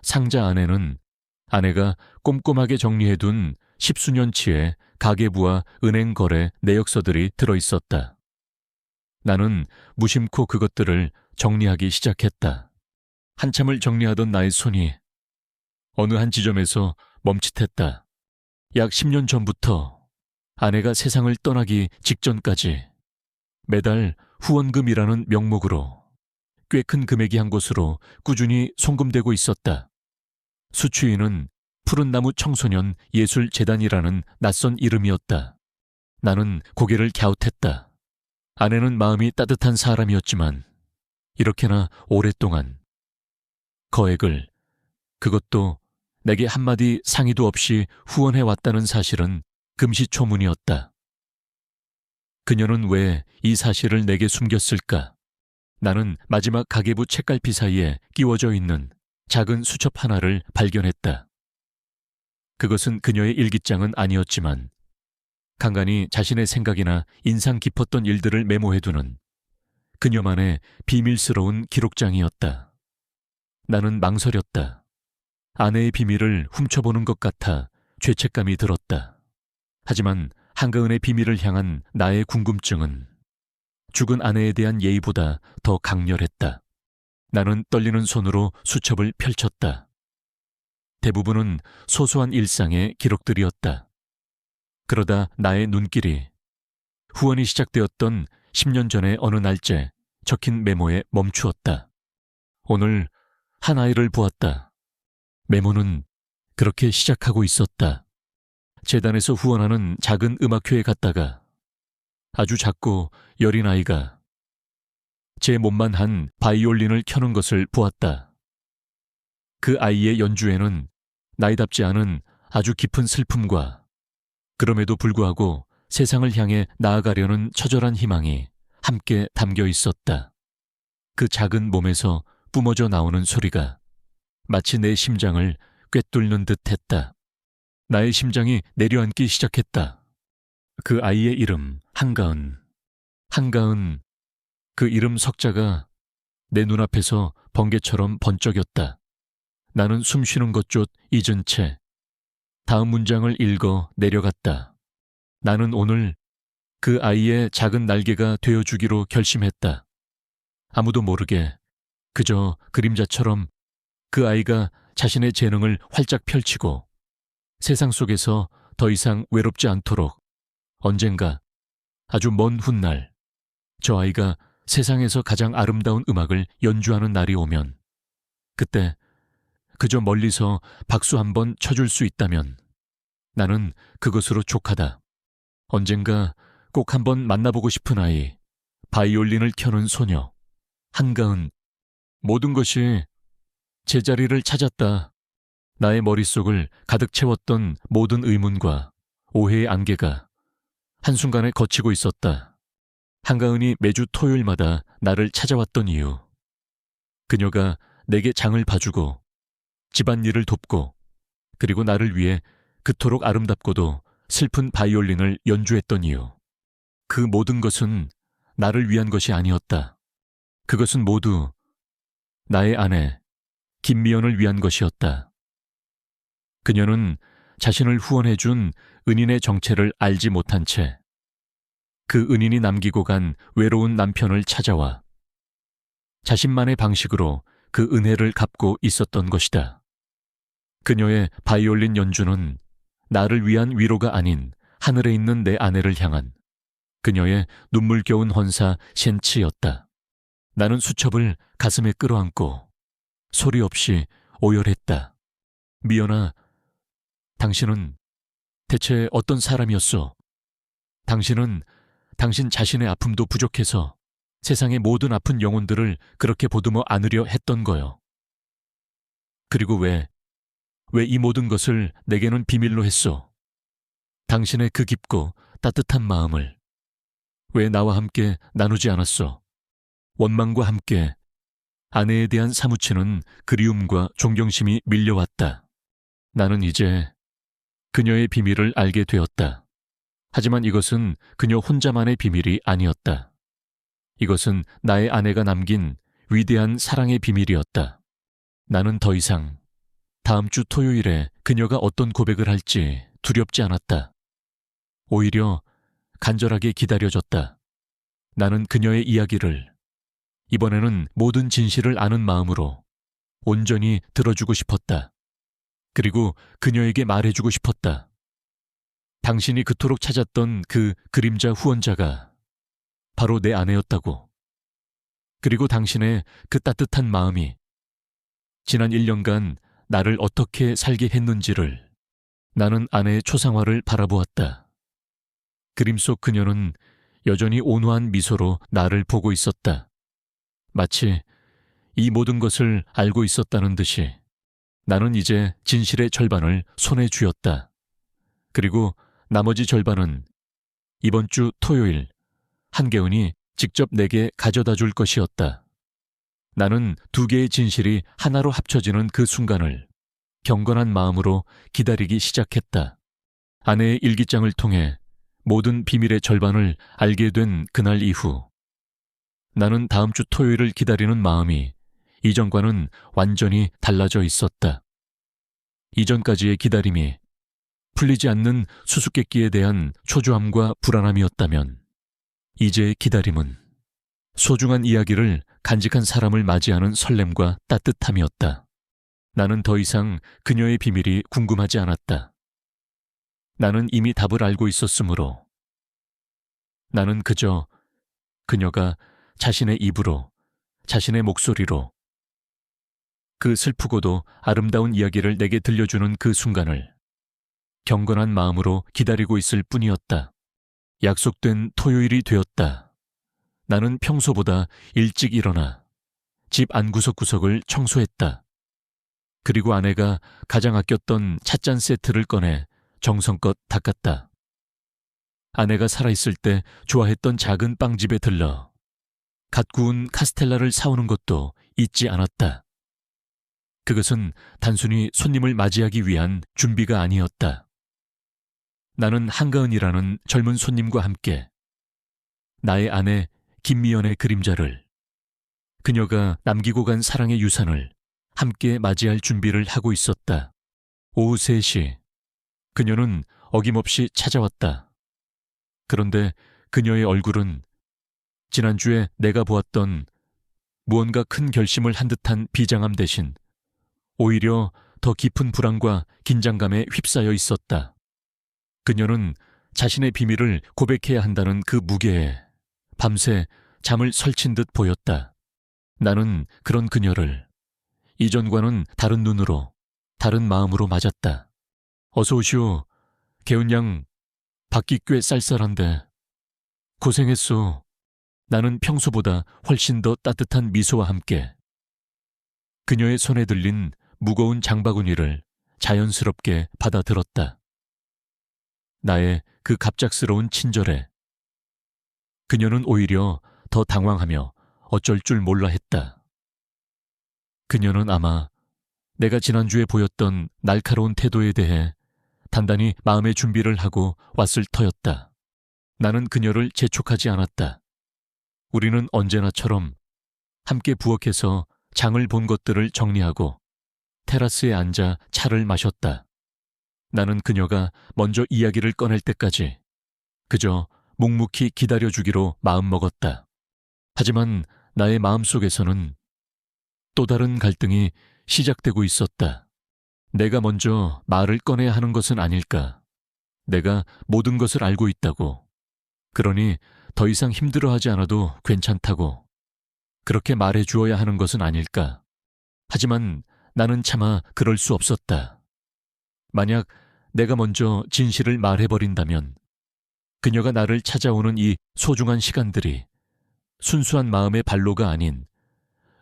상자 안에는 아내가 꼼꼼하게 정리해둔 십수년치의 가계부와 은행 거래 내역서들이 들어있었다. 나는 무심코 그것들을 정리하기 시작했다. 한참을 정리하던 나의 손이 어느 한 지점에서 멈칫했다. 약 10년 전부터 아내가 세상을 떠나기 직전까지 매달 후원금이라는 명목으로 꽤 큰 금액이 한 곳으로 꾸준히 송금되고 있었다. 수취인은 푸른나무 청소년 예술재단이라는 낯선 이름이었다. 나는 고개를 갸웃했다. 아내는 마음이 따뜻한 사람이었지만 이렇게나 오랫동안 거액을, 그것도 내게 한마디 상의도 없이 후원해왔다는 사실은 금시초문이었다. 그녀는 왜 이 사실을 내게 숨겼을까? 나는 마지막 가계부 책갈피 사이에 끼워져 있는 작은 수첩 하나를 발견했다. 그것은 그녀의 일기장은 아니었지만 간간히 자신의 생각이나 인상 깊었던 일들을 메모해두는 그녀만의 비밀스러운 기록장이었다. 나는 망설였다. 아내의 비밀을 훔쳐보는 것 같아 죄책감이 들었다. 하지만 한가은의 비밀을 향한 나의 궁금증은 죽은 아내에 대한 예의보다 더 강렬했다. 나는 떨리는 손으로 수첩을 펼쳤다. 대부분은 소소한 일상의 기록들이었다. 그러다 나의 눈길이 후원이 시작되었던 10년 전의 어느 날째 적힌 메모에 멈추었다. 오늘 한 아이를 보았다. 메모는 그렇게 시작하고 있었다. 재단에서 후원하는 작은 음악회에 갔다가 아주 작고 여린 아이가 제 몸만 한 바이올린을 켜는 것을 보았다. 그 아이의 연주에는 나이답지 않은 아주 깊은 슬픔과 그럼에도 불구하고 세상을 향해 나아가려는 처절한 희망이 함께 담겨 있었다. 그 작은 몸에서 뿜어져 나오는 소리가 마치 내 심장을 꿰뚫는 듯 했다. 나의 심장이 내려앉기 시작했다. 그 아이의 이름, 한가은. 한가은, 그 이름 석자가 내 눈앞에서 번개처럼 번쩍였다. 나는 숨 쉬는 것조차 잊은 채 다음 문장을 읽어 내려갔다. 나는 오늘 그 아이의 작은 날개가 되어주기로 결심했다. 아무도 모르게 그저 그림자처럼 그 아이가 자신의 재능을 활짝 펼치고 세상 속에서 더 이상 외롭지 않도록 언젠가 아주 먼 훗날 저 아이가 세상에서 가장 아름다운 음악을 연주하는 날이 오면 그때 그저 멀리서 박수 한번 쳐줄 수 있다면 나는 그것으로 족하다. 언젠가 꼭 한번 만나보고 싶은 아이, 바이올린을 켜는 소녀, 한가은, 모든 것이 제자리를 찾았다. 나의 머릿속을 가득 채웠던 모든 의문과 오해의 안개가 한순간에 걷히고 있었다. 한가은이 매주 토요일마다 나를 찾아왔던 이유. 그녀가 내게 장을 봐주고 집안일을 돕고 그리고 나를 위해 그토록 아름답고도 슬픈 바이올린을 연주했던 이유. 그 모든 것은 나를 위한 것이 아니었다. 그것은 모두 나의 아내 김미연을 위한 것이었다. 그녀는 자신을 후원해준 은인의 정체를 알지 못한 채 그 은인이 남기고 간 외로운 남편을 찾아와 자신만의 방식으로 그 은혜를 갚고 있었던 것이다. 그녀의 바이올린 연주는 나를 위한 위로가 아닌 하늘에 있는 내 아내를 향한 그녀의 눈물겨운 헌사 셴츠였다. 나는 수첩을 가슴에 끌어안고 소리 없이 오열했다. 미연아, 당신은 대체 어떤 사람이었소? 당신은 당신 자신의 아픔도 부족해서 세상의 모든 아픈 영혼들을 그렇게 보듬어 안으려 했던 거요. 그리고 왜 이 모든 것을 내게는 비밀로 했소? 당신의 그 깊고 따뜻한 마음을 왜 나와 함께 나누지 않았소? 원망과 함께 아내에 대한 사무치는 그리움과 존경심이 밀려왔다. 나는 이제 그녀의 비밀을 알게 되었다. 하지만 이것은 그녀 혼자만의 비밀이 아니었다. 이것은 나의 아내가 남긴 위대한 사랑의 비밀이었다. 나는 더 이상 다음 주 토요일에 그녀가 어떤 고백을 할지 두렵지 않았다. 오히려 간절하게 기다려졌다. 나는 그녀의 이야기를 이번에는 모든 진실을 아는 마음으로 온전히 들어주고 싶었다. 그리고 그녀에게 말해주고 싶었다. 당신이 그토록 찾았던 그 그림자 후원자가 바로 내 아내였다고. 그리고 당신의 그 따뜻한 마음이 지난 1년간 나를 어떻게 살게 했는지를 나는 아내의 초상화를 바라보았다. 그림 속 그녀는 여전히 온화한 미소로 나를 보고 있었다. 마치 이 모든 것을 알고 있었다는 듯이 나는 이제 진실의 절반을 손에 쥐었다. 그리고 나머지 절반은 이번 주 토요일 한계은이 직접 내게 가져다 줄 것이었다. 나는 두 개의 진실이 하나로 합쳐지는 그 순간을 경건한 마음으로 기다리기 시작했다. 아내의 일기장을 통해 모든 비밀의 절반을 알게 된 그날 이후 나는 다음 주 토요일을 기다리는 마음이 이전과는 완전히 달라져 있었다. 이전까지의 기다림이 풀리지 않는 수수께끼에 대한 초조함과 불안함이었다면 이제의 기다림은 소중한 이야기를 간직한 사람을 맞이하는 설렘과 따뜻함이었다. 나는 더 이상 그녀의 비밀이 궁금하지 않았다. 나는 이미 답을 알고 있었으므로 나는 그저 그녀가 자신의 입으로, 자신의 목소리로 그 슬프고도 아름다운 이야기를 내게 들려주는 그 순간을 경건한 마음으로 기다리고 있을 뿐이었다. 약속된 토요일이 되었다. 나는 평소보다 일찍 일어나 집 안구석구석을 청소했다. 그리고 아내가 가장 아꼈던 찻잔 세트를 꺼내 정성껏 닦았다. 아내가 살아있을 때 좋아했던 작은 빵집에 들러 갓 구운 카스텔라를 사오는 것도 잊지 않았다. 그것은 단순히 손님을 맞이하기 위한 준비가 아니었다. 나는 한가은이라는 젊은 손님과 함께 나의 아내 김미연의 그림자를, 그녀가 남기고 간 사랑의 유산을 함께 맞이할 준비를 하고 있었다. 오후 3시, 그녀는 어김없이 찾아왔다. 그런데 그녀의 얼굴은 지난주에 내가 보았던 무언가 큰 결심을 한 듯한 비장함 대신 오히려 더 깊은 불안과 긴장감에 휩싸여 있었다. 그녀는 자신의 비밀을 고백해야 한다는 그 무게에 밤새 잠을 설친 듯 보였다. 나는 그런 그녀를 이전과는 다른 눈으로, 다른 마음으로 맞았다. 어서 오시오. 개운 양 받기 꽤 쌀쌀한데. 고생했소. 나는 평소보다 훨씬 더 따뜻한 미소와 함께 그녀의 손에 들린 무거운 장바구니를 자연스럽게 받아들었다. 나의 그 갑작스러운 친절에 그녀는 오히려 더 당황하며 어쩔 줄 몰라 했다. 그녀는 아마 내가 지난주에 보였던 날카로운 태도에 대해 단단히 마음의 준비를 하고 왔을 터였다. 나는 그녀를 재촉하지 않았다. 우리는 언제나처럼 함께 부엌에서 장을 본 것들을 정리하고 테라스에 앉아 차를 마셨다. 나는 그녀가 먼저 이야기를 꺼낼 때까지 그저 묵묵히 기다려주기로 마음먹었다. 하지만 나의 마음속에서는 또 다른 갈등이 시작되고 있었다. 내가 먼저 말을 꺼내야 하는 것은 아닐까. 내가 모든 것을 알고 있다고. 그러니 더 이상 힘들어하지 않아도 괜찮다고. 그렇게 말해 주어야 하는 것은 아닐까. 하지만 나는 차마 그럴 수 없었다. 만약 내가 먼저 진실을 말해버린다면 그녀가 나를 찾아오는 이 소중한 시간들이 순수한 마음의 발로가 아닌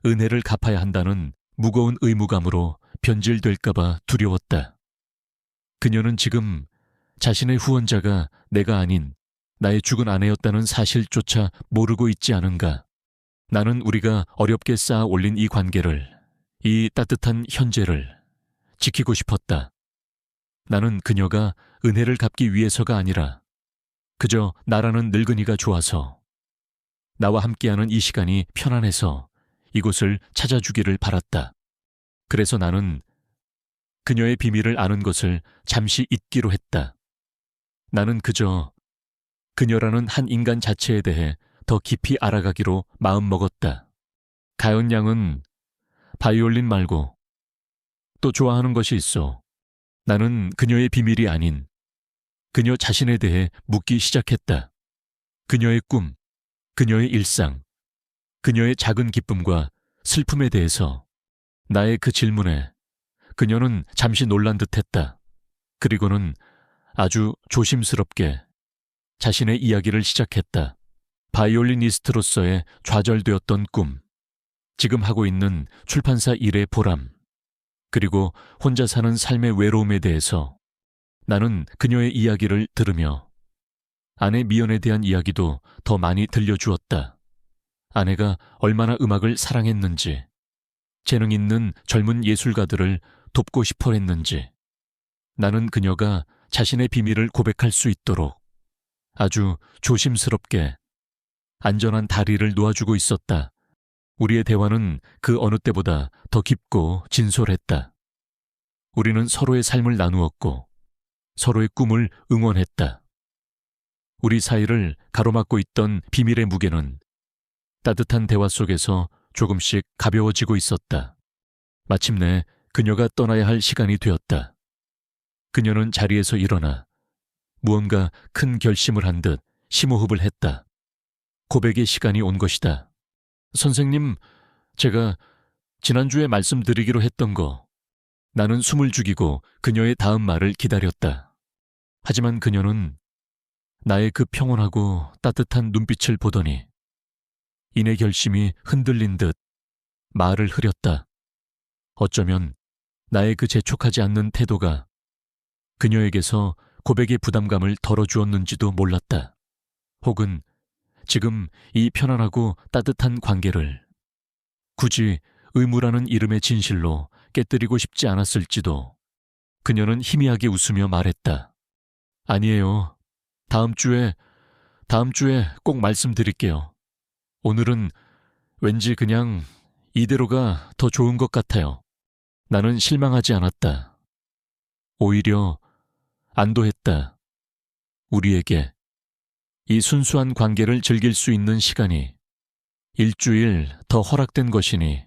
은혜를 갚아야 한다는 무거운 의무감으로 변질될까봐 두려웠다. 그녀는 지금 자신의 후원자가 내가 아닌 나의 죽은 아내였다는 사실조차 모르고 있지 않은가. 나는 우리가 어렵게 쌓아 올린 이 관계를, 이 따뜻한 현재를 지키고 싶었다. 나는 그녀가 은혜를 갚기 위해서가 아니라 그저 나라는 늙은이가 좋아서, 나와 함께하는 이 시간이 편안해서 이곳을 찾아주기를 바랐다. 그래서 나는 그녀의 비밀을 아는 것을 잠시 잊기로 했다. 나는 그저 그녀라는 한 인간 자체에 대해 더 깊이 알아가기로 마음먹었다. 가연 양은 바이올린 말고 또 좋아하는 것이 있어. 나는 그녀의 비밀이 아닌 그녀 자신에 대해 묻기 시작했다. 그녀의 꿈, 그녀의 일상, 그녀의 작은 기쁨과 슬픔에 대해서. 나의 그 질문에 그녀는 잠시 놀란 듯했다. 그리고는 아주 조심스럽게 자신의 이야기를 시작했다. 바이올리니스트로서의 좌절되었던 꿈, 지금 하고 있는 출판사 일의 보람, 그리고 혼자 사는 삶의 외로움에 대해서. 나는 그녀의 이야기를 들으며 아내 미연에 대한 이야기도 더 많이 들려주었다. 아내가 얼마나 음악을 사랑했는지, 재능 있는 젊은 예술가들을 돕고 싶어 했는지. 나는 그녀가 자신의 비밀을 고백할 수 있도록 아주 조심스럽게 안전한 다리를 놓아주고 있었다. 우리의 대화는 그 어느 때보다 더 깊고 진솔했다. 우리는 서로의 삶을 나누었고 서로의 꿈을 응원했다. 우리 사이를 가로막고 있던 비밀의 무게는 따뜻한 대화 속에서 조금씩 가벼워지고 있었다. 마침내 그녀가 떠나야 할 시간이 되었다. 그녀는 자리에서 일어나 무언가 큰 결심을 한 듯 심호흡을 했다. 고백의 시간이 온 것이다. 선생님, 제가 지난주에 말씀드리기로 했던 거. 나는 숨을 죽이고 그녀의 다음 말을 기다렸다. 하지만 그녀는 나의 그 평온하고 따뜻한 눈빛을 보더니 이내 결심이 흔들린 듯 말을 흐렸다. 어쩌면 나의 그 재촉하지 않는 태도가 그녀에게서 고백의 부담감을 덜어주었는지도 몰랐다. 혹은 지금 이 편안하고 따뜻한 관계를 굳이 의무라는 이름의 진실로 깨뜨리고 싶지 않았을지도. 그녀는 희미하게 웃으며 말했다. 아니에요. 다음 주에 꼭 말씀드릴게요. 오늘은 왠지 그냥 이대로가 더 좋은 것 같아요. 나는 실망하지 않았다. 오히려 안도했다. 우리에게 이 순수한 관계를 즐길 수 있는 시간이 일주일 더 허락된 것이니.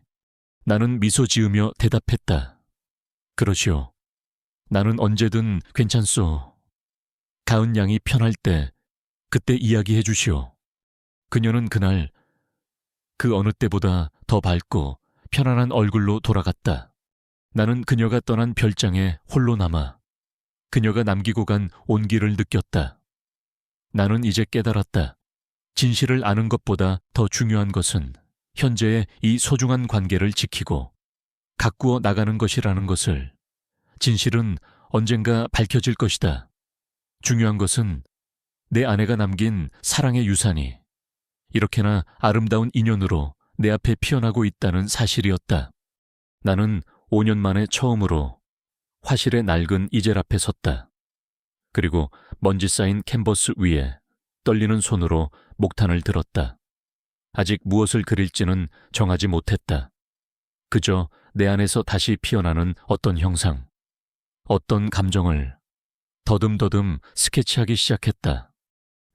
나는 미소 지으며 대답했다. 그러시오. 나는 언제든 괜찮소. 가은 양이 편할 때 그때 이야기해 주시오. 그녀는 그날 그 어느 때보다 더 밝고 편안한 얼굴로 돌아갔다. 나는 그녀가 떠난 별장에 홀로 남아 그녀가 남기고 간 온기를 느꼈다. 나는 이제 깨달았다. 진실을 아는 것보다 더 중요한 것은 현재의 이 소중한 관계를 지키고 가꾸어 나가는 것이라는 것을. 진실은 언젠가 밝혀질 것이다. 중요한 것은 내 아내가 남긴 사랑의 유산이 이렇게나 아름다운 인연으로 내 앞에 피어나고 있다는 사실이었다. 나는 5년 만에 처음으로 화실의 낡은 이젤 앞에 섰다. 그리고 먼지 쌓인 캔버스 위에 떨리는 손으로 목탄을 들었다. 아직 무엇을 그릴지는 정하지 못했다. 그저 내 안에서 다시 피어나는 어떤 형상, 어떤 감정을 더듬더듬 스케치하기 시작했다.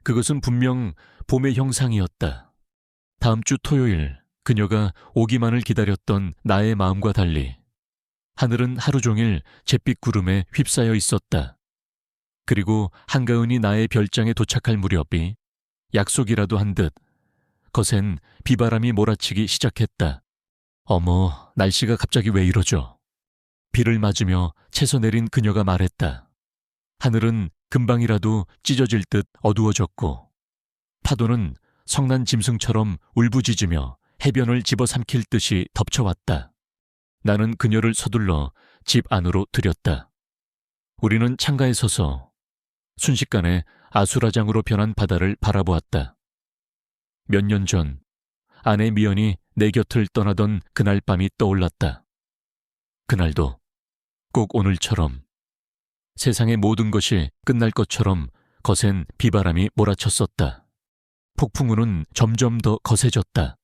그것은 분명 봄의 형상이었다. 다음 주 토요일 그녀가 오기만을 기다렸던 나의 마음과 달리 하늘은 하루 종일 잿빛 구름에 휩싸여 있었다. 그리고 한가은이 나의 별장에 도착할 무렵이 약속이라도 한 듯 거센 비바람이 몰아치기 시작했다. 어머, 날씨가 갑자기 왜 이러죠? 비를 맞으며 채서 내린 그녀가 말했다. 하늘은 금방이라도 찢어질 듯 어두워졌고 파도는 성난 짐승처럼 울부짖으며 해변을 집어삼킬 듯이 덮쳐왔다. 나는 그녀를 서둘러 집 안으로 들였다. 우리는 창가에 서서 순식간에 아수라장으로 변한 바다를 바라보았다. 몇 년 전 아내 미연이 내 곁을 떠나던 그날 밤이 떠올랐다. 그날도 꼭 오늘처럼 세상의 모든 것이 끝날 것처럼 거센 비바람이 몰아쳤었다. 폭풍우는 점점 더 거세졌다.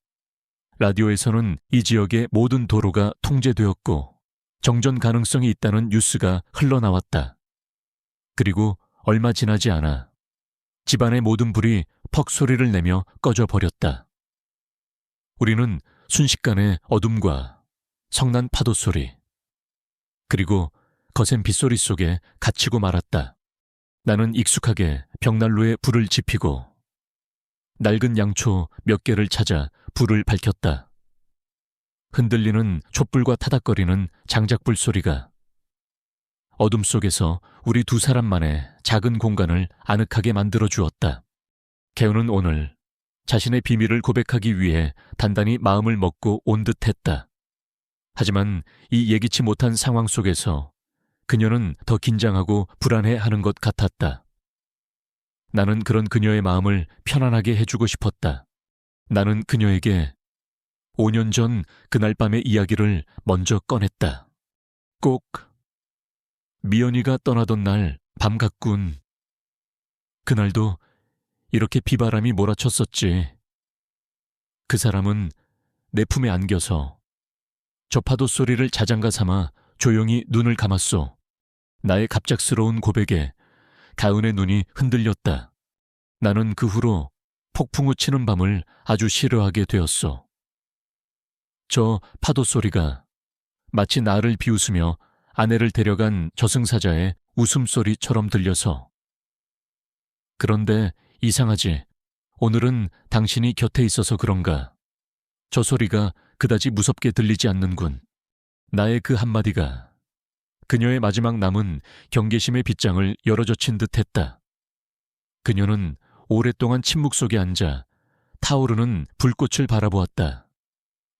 라디오에서는 이 지역의 모든 도로가 통제되었고 정전 가능성이 있다는 뉴스가 흘러나왔다. 그리고 얼마 지나지 않아 집안의 모든 불이 퍽 소리를 내며 꺼져버렸다. 우리는 순식간에 어둠과 성난 파도 소리, 그리고 거센 빗소리 속에 갇히고 말았다. 나는 익숙하게 벽난로에 불을 지피고 낡은 양초 몇 개를 찾아 불을 밝혔다. 흔들리는 촛불과 타닥거리는 장작불 소리가 어둠 속에서 우리 두 사람만의 작은 공간을 아늑하게 만들어 주었다. 개우는 오늘 자신의 비밀을 고백하기 위해 단단히 마음을 먹고 온 듯했다. 하지만 이 예기치 못한 상황 속에서 그녀는 더 긴장하고 불안해하는 것 같았다. 나는 그런 그녀의 마음을 편안하게 해주고 싶었다. 나는 그녀에게 5년 전 그날 밤의 이야기를 먼저 꺼냈다. 꼭 미연이가 떠나던 날 밤 같군. 그날도 이렇게 비바람이 몰아쳤었지. 그 사람은 내 품에 안겨서 저 파도 소리를 자장가 삼아 조용히 눈을 감았소. 나의 갑작스러운 고백에 가은의 눈이 흔들렸다. 나는 그 후로 폭풍우 치는 밤을 아주 싫어하게 되었소. 저 파도 소리가 마치 나를 비웃으며 아내를 데려간 저승사자의 웃음소리처럼 들려서. 그런데 이상하지. 오늘은 당신이 곁에 있어서 그런가. 저 소리가 그다지 무섭게 들리지 않는군. 나의 그 한마디가 그녀의 마지막 남은 경계심의 빗장을 열어젖힌 듯했다. 그녀는 오랫동안 침묵 속에 앉아 타오르는 불꽃을 바라보았다.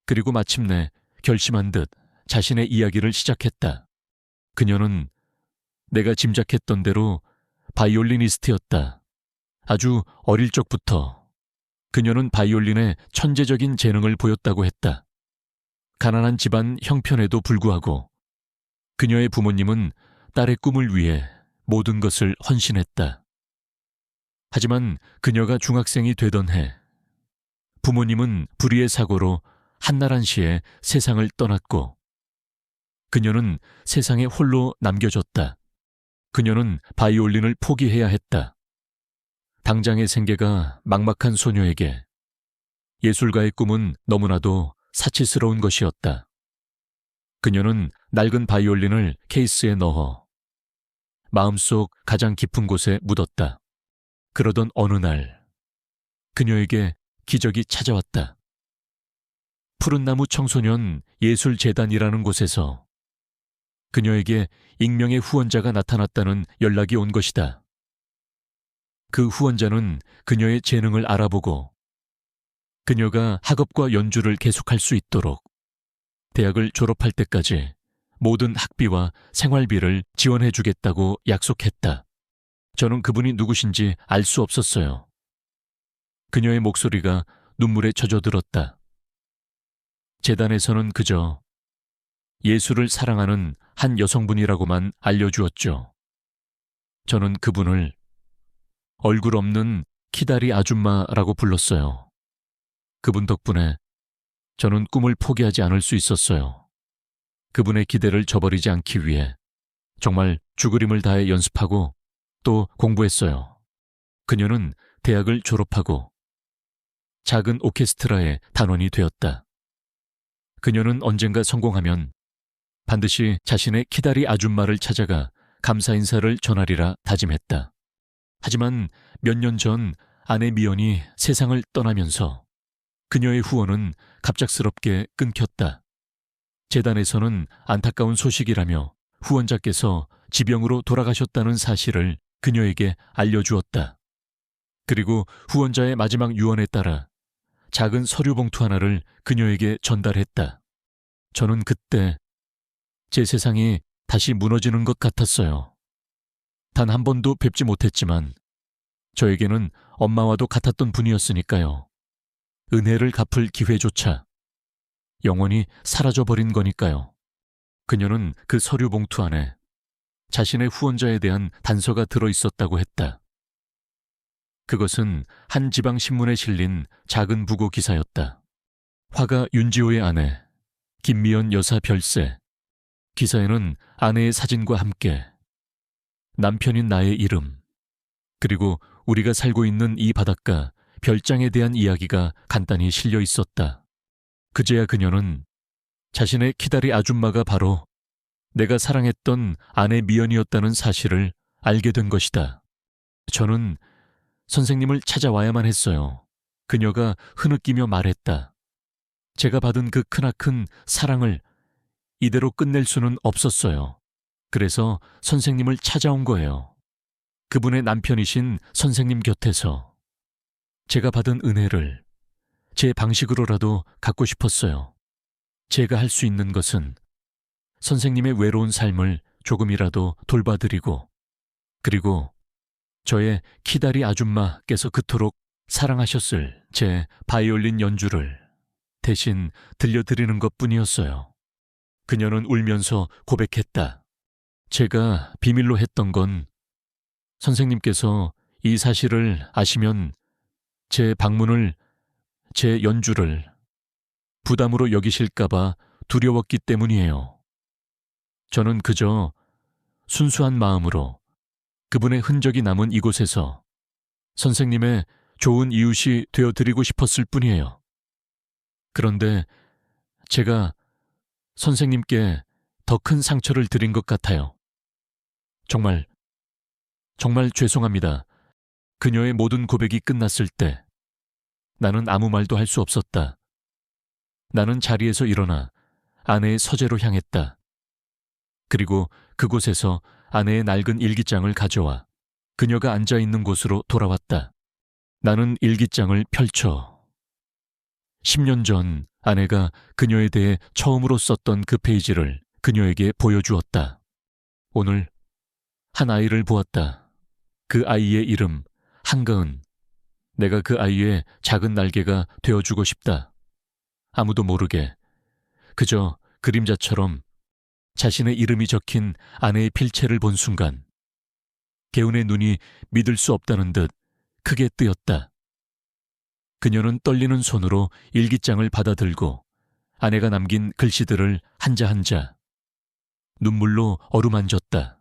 그리고 마침내 결심한 듯 자신의 이야기를 시작했다. 그녀는 내가 짐작했던 대로 바이올리니스트였다. 아주 어릴 적부터 그녀는 바이올린에 천재적인 재능을 보였다고 했다. 가난한 집안 형편에도 불구하고 그녀의 부모님은 딸의 꿈을 위해 모든 것을 헌신했다. 하지만 그녀가 중학생이 되던 해 부모님은 불의의 사고로 한나란시에 세상을 떠났고 그녀는 세상에 홀로 남겨졌다. 그녀는 바이올린을 포기해야 했다. 당장의 생계가 막막한 소녀에게 예술가의 꿈은 너무나도 사치스러운 것이었다. 그녀는 낡은 바이올린을 케이스에 넣어 마음속 가장 깊은 곳에 묻었다. 그러던 어느 날 그녀에게 기적이 찾아왔다. 푸른나무 청소년 예술재단이라는 곳에서 그녀에게 익명의 후원자가 나타났다는 연락이 온 것이다. 그 후원자는 그녀의 재능을 알아보고 그녀가 학업과 연주를 계속할 수 있도록 대학을 졸업할 때까지 모든 학비와 생활비를 지원해주겠다고 약속했다. 저는 그분이 누구신지 알 수 없었어요. 그녀의 목소리가 눈물에 젖어들었다. 재단에서는 그저 예술을 사랑하는 한 여성분이라고만 알려주었죠. 저는 그분을 얼굴 없는 키다리 아줌마라고 불렀어요. 그분 덕분에 저는 꿈을 포기하지 않을 수 있었어요. 그분의 기대를 저버리지 않기 위해 정말 죽을 힘을 다해 연습하고 또 공부했어요. 그녀는 대학을 졸업하고 작은 오케스트라의 단원이 되었다. 그녀는 언젠가 성공하면 반드시 자신의 키다리 아줌마를 찾아가 감사 인사를 전하리라 다짐했다. 하지만 몇 년 전 아내 미연이 세상을 떠나면서 그녀의 후원은 갑작스럽게 끊겼다. 재단에서는 안타까운 소식이라며 후원자께서 지병으로 돌아가셨다는 사실을 그녀에게 알려주었다. 그리고 후원자의 마지막 유언에 따라 작은 서류 봉투 하나를 그녀에게 전달했다. 저는 그때 제 세상이 다시 무너지는 것 같았어요. 단 한 번도 뵙지 못했지만 저에게는 엄마와도 같았던 분이었으니까요. 은혜를 갚을 기회조차 영원히 사라져버린 거니까요. 그녀는 그 서류 봉투 안에 자신의 후원자에 대한 단서가 들어있었다고 했다. 그것은 한 지방신문에 실린 작은 부고 기사였다. 화가 윤지호의 아내, 김미연 여사 별세. 기사에는 아내의 사진과 함께 남편인 나의 이름, 그리고 우리가 살고 있는 이 바닷가 별장에 대한 이야기가 간단히 실려 있었다. 그제야 그녀는 자신의 키다리 아줌마가 바로 내가 사랑했던 아내 미연이었다는 사실을 알게 된 것이다. 저는 선생님을 찾아와야만 했어요. 그녀가 흐느끼며 말했다. 제가 받은 그 크나큰 사랑을 이대로 끝낼 수는 없었어요. 그래서 선생님을 찾아온 거예요. 그분의 남편이신 선생님 곁에서 제가 받은 은혜를 제 방식으로라도 갖고 싶었어요. 제가 할 수 있는 것은 선생님의 외로운 삶을 조금이라도 돌봐드리고, 그리고 저의 키다리 아줌마께서 그토록 사랑하셨을 제 바이올린 연주를 대신 들려드리는 것뿐이었어요. 그녀는 울면서 고백했다. 제가 비밀로 했던 건 선생님께서 이 사실을 아시면 제 방문을, 제 연주를 부담으로 여기실까봐 두려웠기 때문이에요. 저는 그저 순수한 마음으로 그분의 흔적이 남은 이곳에서 선생님의 좋은 이웃이 되어드리고 싶었을 뿐이에요. 그런데 제가 선생님께 더 큰 상처를 드린 것 같아요. 정말 죄송합니다. 그녀의 모든 고백이 끝났을 때 나는 아무 말도 할 수 없었다. 나는 자리에서 일어나 아내의 서재로 향했다. 그리고 그곳에서 아내의 낡은 일기장을 가져와 그녀가 앉아있는 곳으로 돌아왔다. 나는 일기장을 펼쳐 10년 전 아내가 그녀에 대해 처음으로 썼던 그 페이지를 그녀에게 보여주었다. 오늘 한 아이를 보았다. 그 아이의 이름 한가은. 내가 그 아이의 작은 날개가 되어주고 싶다. 아무도 모르게 그저 그림자처럼 자신의 이름이 적힌 아내의 필체를 본 순간 개운의 눈이 믿을 수 없다는 듯 크게 뜨였다. 그녀는 떨리는 손으로 일기장을 받아들고 아내가 남긴 글씨들을 한자 한자 눈물로 어루만졌다.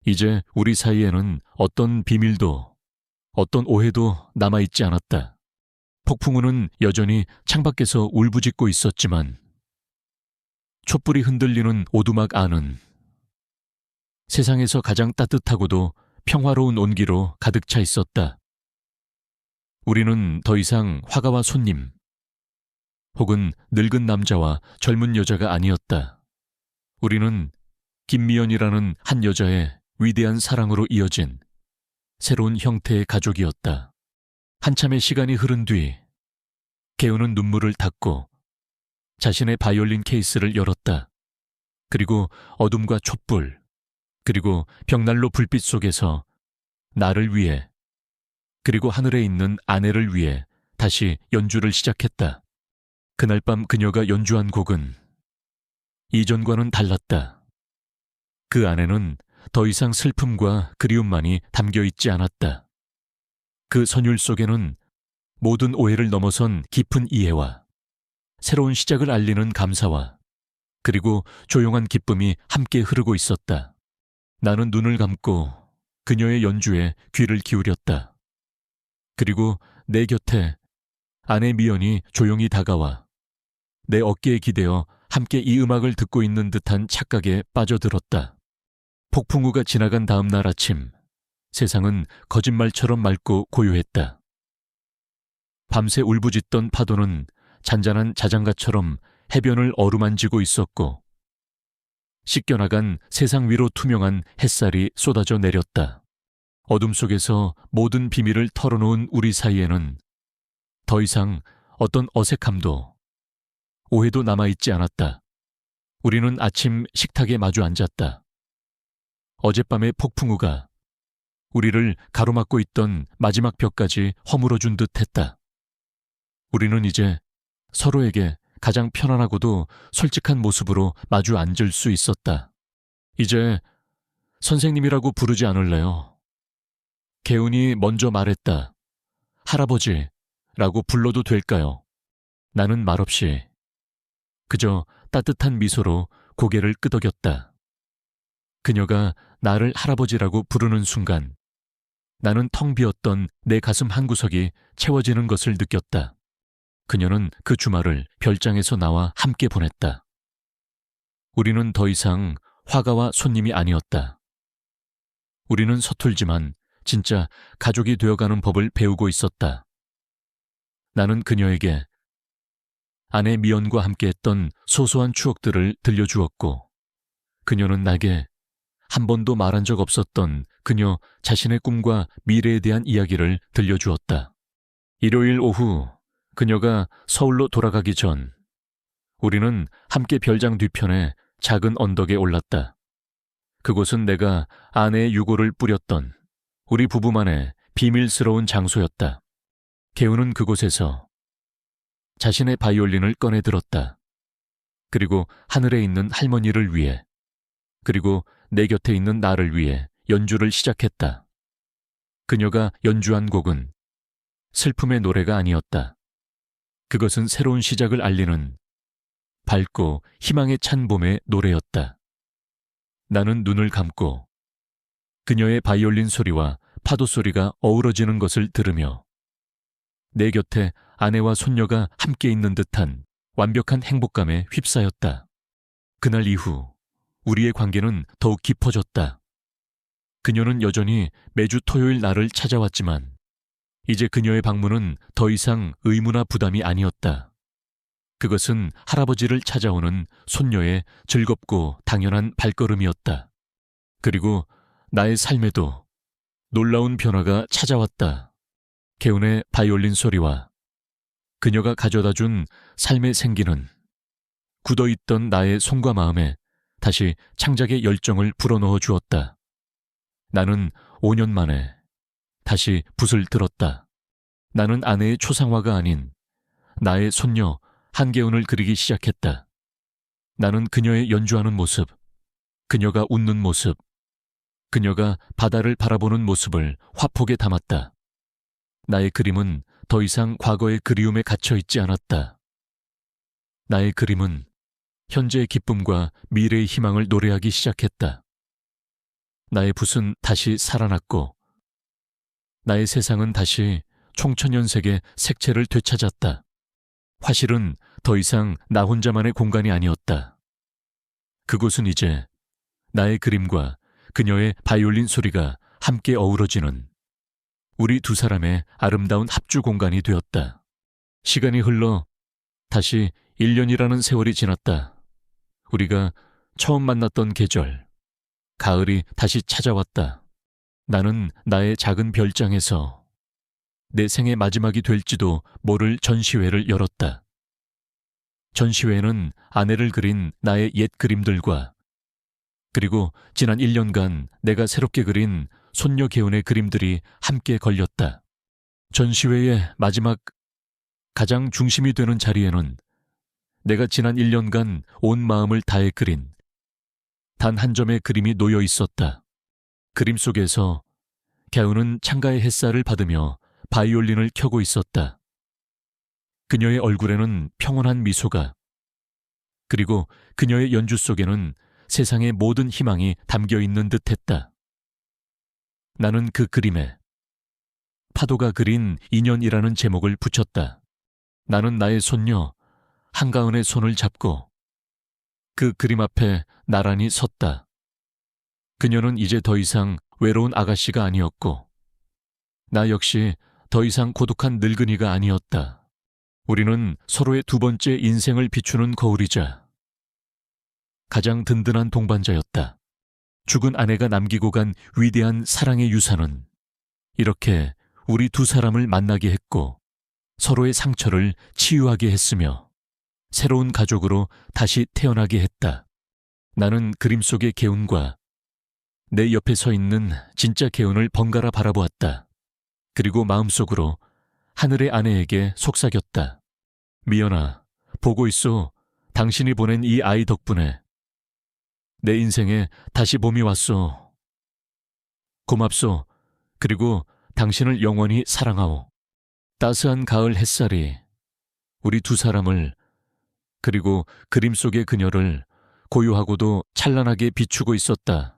이제 우리 사이에는 어떤 비밀도 어떤 오해도 남아있지 않았다. 폭풍우는 여전히 창밖에서 울부짖고 있었지만 촛불이 흔들리는 오두막 안은 세상에서 가장 따뜻하고도 평화로운 온기로 가득 차 있었다. 우리는 더 이상 화가와 손님 혹은 늙은 남자와 젊은 여자가 아니었다. 우리는 김미연이라는 한 여자의 위대한 사랑으로 이어진 새로운 형태의 가족이었다. 한참의 시간이 흐른 뒤 개우는 눈물을 닦고 자신의 바이올린 케이스를 열었다. 그리고 어둠과 촛불, 그리고 벽난로 불빛 속에서 나를 위해, 그리고 하늘에 있는 아내를 위해 다시 연주를 시작했다. 그날 밤 그녀가 연주한 곡은 이전과는 달랐다. 그 안에는 더 이상 슬픔과 그리움만이 담겨 있지 않았다. 그 선율 속에는 모든 오해를 넘어선 깊은 이해와 새로운 시작을 알리는 감사와 그리고 조용한 기쁨이 함께 흐르고 있었다. 나는 눈을 감고 그녀의 연주에 귀를 기울였다. 그리고 내 곁에 아내 미연이 조용히 다가와 내 어깨에 기대어 함께 이 음악을 듣고 있는 듯한 착각에 빠져들었다. 폭풍우가 지나간 다음 날 아침, 세상은 거짓말처럼 맑고 고요했다. 밤새 울부짖던 파도는 잔잔한 자장가처럼 해변을 어루만지고 있었고, 씻겨나간 세상 위로 투명한 햇살이 쏟아져 내렸다. 어둠 속에서 모든 비밀을 털어놓은 우리 사이에는 더 이상 어떤 어색함도 오해도 남아있지 않았다. 우리는 아침 식탁에 마주 앉았다. 어젯밤의 폭풍우가 우리를 가로막고 있던 마지막 벽까지 허물어준 듯 했다. 우리는 이제 서로에게 가장 편안하고도 솔직한 모습으로 마주 앉을 수 있었다. 이제 선생님이라고 부르지 않을래요. 개운이 먼저 말했다. 할아버지라고 불러도 될까요? 나는 말없이 그저 따뜻한 미소로 고개를 끄덕였다. 그녀가 나를 할아버지라고 부르는 순간 나는 텅 비었던 내 가슴 한구석이 채워지는 것을 느꼈다. 그녀는 그 주말을 별장에서 나와 함께 보냈다. 우리는 더 이상 화가와 손님이 아니었다. 우리는 서툴지만 진짜 가족이 되어가는 법을 배우고 있었다. 나는 그녀에게 아내 미연과 함께했던 소소한 추억들을 들려주었고, 그녀는 나에게 한 번도 말한 적 없었던 그녀 자신의 꿈과 미래에 대한 이야기를 들려주었다. 일요일 오후 그녀가 서울로 돌아가기 전 우리는 함께 별장 뒤편의 작은 언덕에 올랐다. 그곳은 내가 아내의 유골을 뿌렸던 우리 부부만의 비밀스러운 장소였다. 개우는 그곳에서 자신의 바이올린을 꺼내 들었다. 그리고 하늘에 있는 할머니를 위해, 그리고 내 곁에 있는 나를 위해 연주를 시작했다. 그녀가 연주한 곡은 슬픔의 노래가 아니었다. 그것은 새로운 시작을 알리는 밝고 희망에 찬 봄의 노래였다. 나는 눈을 감고 그녀의 바이올린 소리와 파도 소리가 어우러지는 것을 들으며 내 곁에 아내와 손녀가 함께 있는 듯한 완벽한 행복감에 휩싸였다. 그날 이후 우리의 관계는 더욱 깊어졌다. 그녀는 여전히 매주 토요일 나를 찾아왔지만 이제 그녀의 방문은 더 이상 의무나 부담이 아니었다. 그것은 할아버지를 찾아오는 손녀의 즐겁고 당연한 발걸음이었다. 그리고 나의 삶에도 놀라운 변화가 찾아왔다. 개운의 바이올린 소리와 그녀가 가져다준 삶의 생기는 굳어있던 나의 손과 마음에 다시 창작의 열정을 불어넣어 주었다. 나는 5년 만에 다시 붓을 들었다. 나는 아내의 초상화가 아닌 나의 손녀 한개운을 그리기 시작했다. 나는 그녀의 연주하는 모습, 그녀가 웃는 모습, 그녀가 바다를 바라보는 모습을 화폭에 담았다. 나의 그림은 더 이상 과거의 그리움에 갇혀 있지 않았다. 나의 그림은 현재의 기쁨과 미래의 희망을 노래하기 시작했다. 나의 붓은 다시 살아났고 나의 세상은 다시 총천연색의 색채를 되찾았다. 화실은 더 이상 나 혼자만의 공간이 아니었다. 그곳은 이제 나의 그림과 그녀의 바이올린 소리가 함께 어우러지는 우리 두 사람의 아름다운 합주 공간이 되었다. 시간이 흘러 다시 1년이라는 세월이 지났다. 우리가 처음 만났던 계절, 가을이 다시 찾아왔다. 나는 나의 작은 별장에서 내 생의 마지막이 될지도 모를 전시회를 열었다. 전시회에는 아내를 그린 나의 옛 그림들과 그리고 지난 1년간 내가 새롭게 그린 손녀 개운의 그림들이 함께 걸렸다. 전시회의 마지막 가장 중심이 되는 자리에는 내가 지난 1년간 온 마음을 다해 그린 단 한 점의 그림이 놓여 있었다. 그림 속에서 개운은 창가의 햇살을 받으며 바이올린을 켜고 있었다. 그녀의 얼굴에는 평온한 미소가, 그리고 그녀의 연주 속에는 세상의 모든 희망이 담겨 있는 듯했다. 나는 그 그림에 파도가 그린 인연이라는 제목을 붙였다. 나는 나의 손녀 한가은의 손을 잡고 그 그림 앞에 나란히 섰다. 그녀는 이제 더 이상 외로운 아가씨가 아니었고, 나 역시 더 이상 고독한 늙은이가 아니었다. 우리는 서로의 두 번째 인생을 비추는 거울이자 가장 든든한 동반자였다. 죽은 아내가 남기고 간 위대한 사랑의 유산은 이렇게 우리 두 사람을 만나게 했고 서로의 상처를 치유하게 했으며 새로운 가족으로 다시 태어나게 했다. 나는 그림 속의 개운과 내 옆에 서 있는 진짜 개운을 번갈아 바라보았다. 그리고 마음속으로 하늘의 아내에게 속삭였다. 미연아, 보고 있소. 당신이 보낸 이 아이 덕분에 내 인생에 다시 봄이 왔소. 고맙소. 그리고 당신을 영원히 사랑하오. 따스한 가을 햇살이 우리 두 사람을, 그리고 그림 속의 그녀를 고요하고도 찬란하게 비추고 있었다.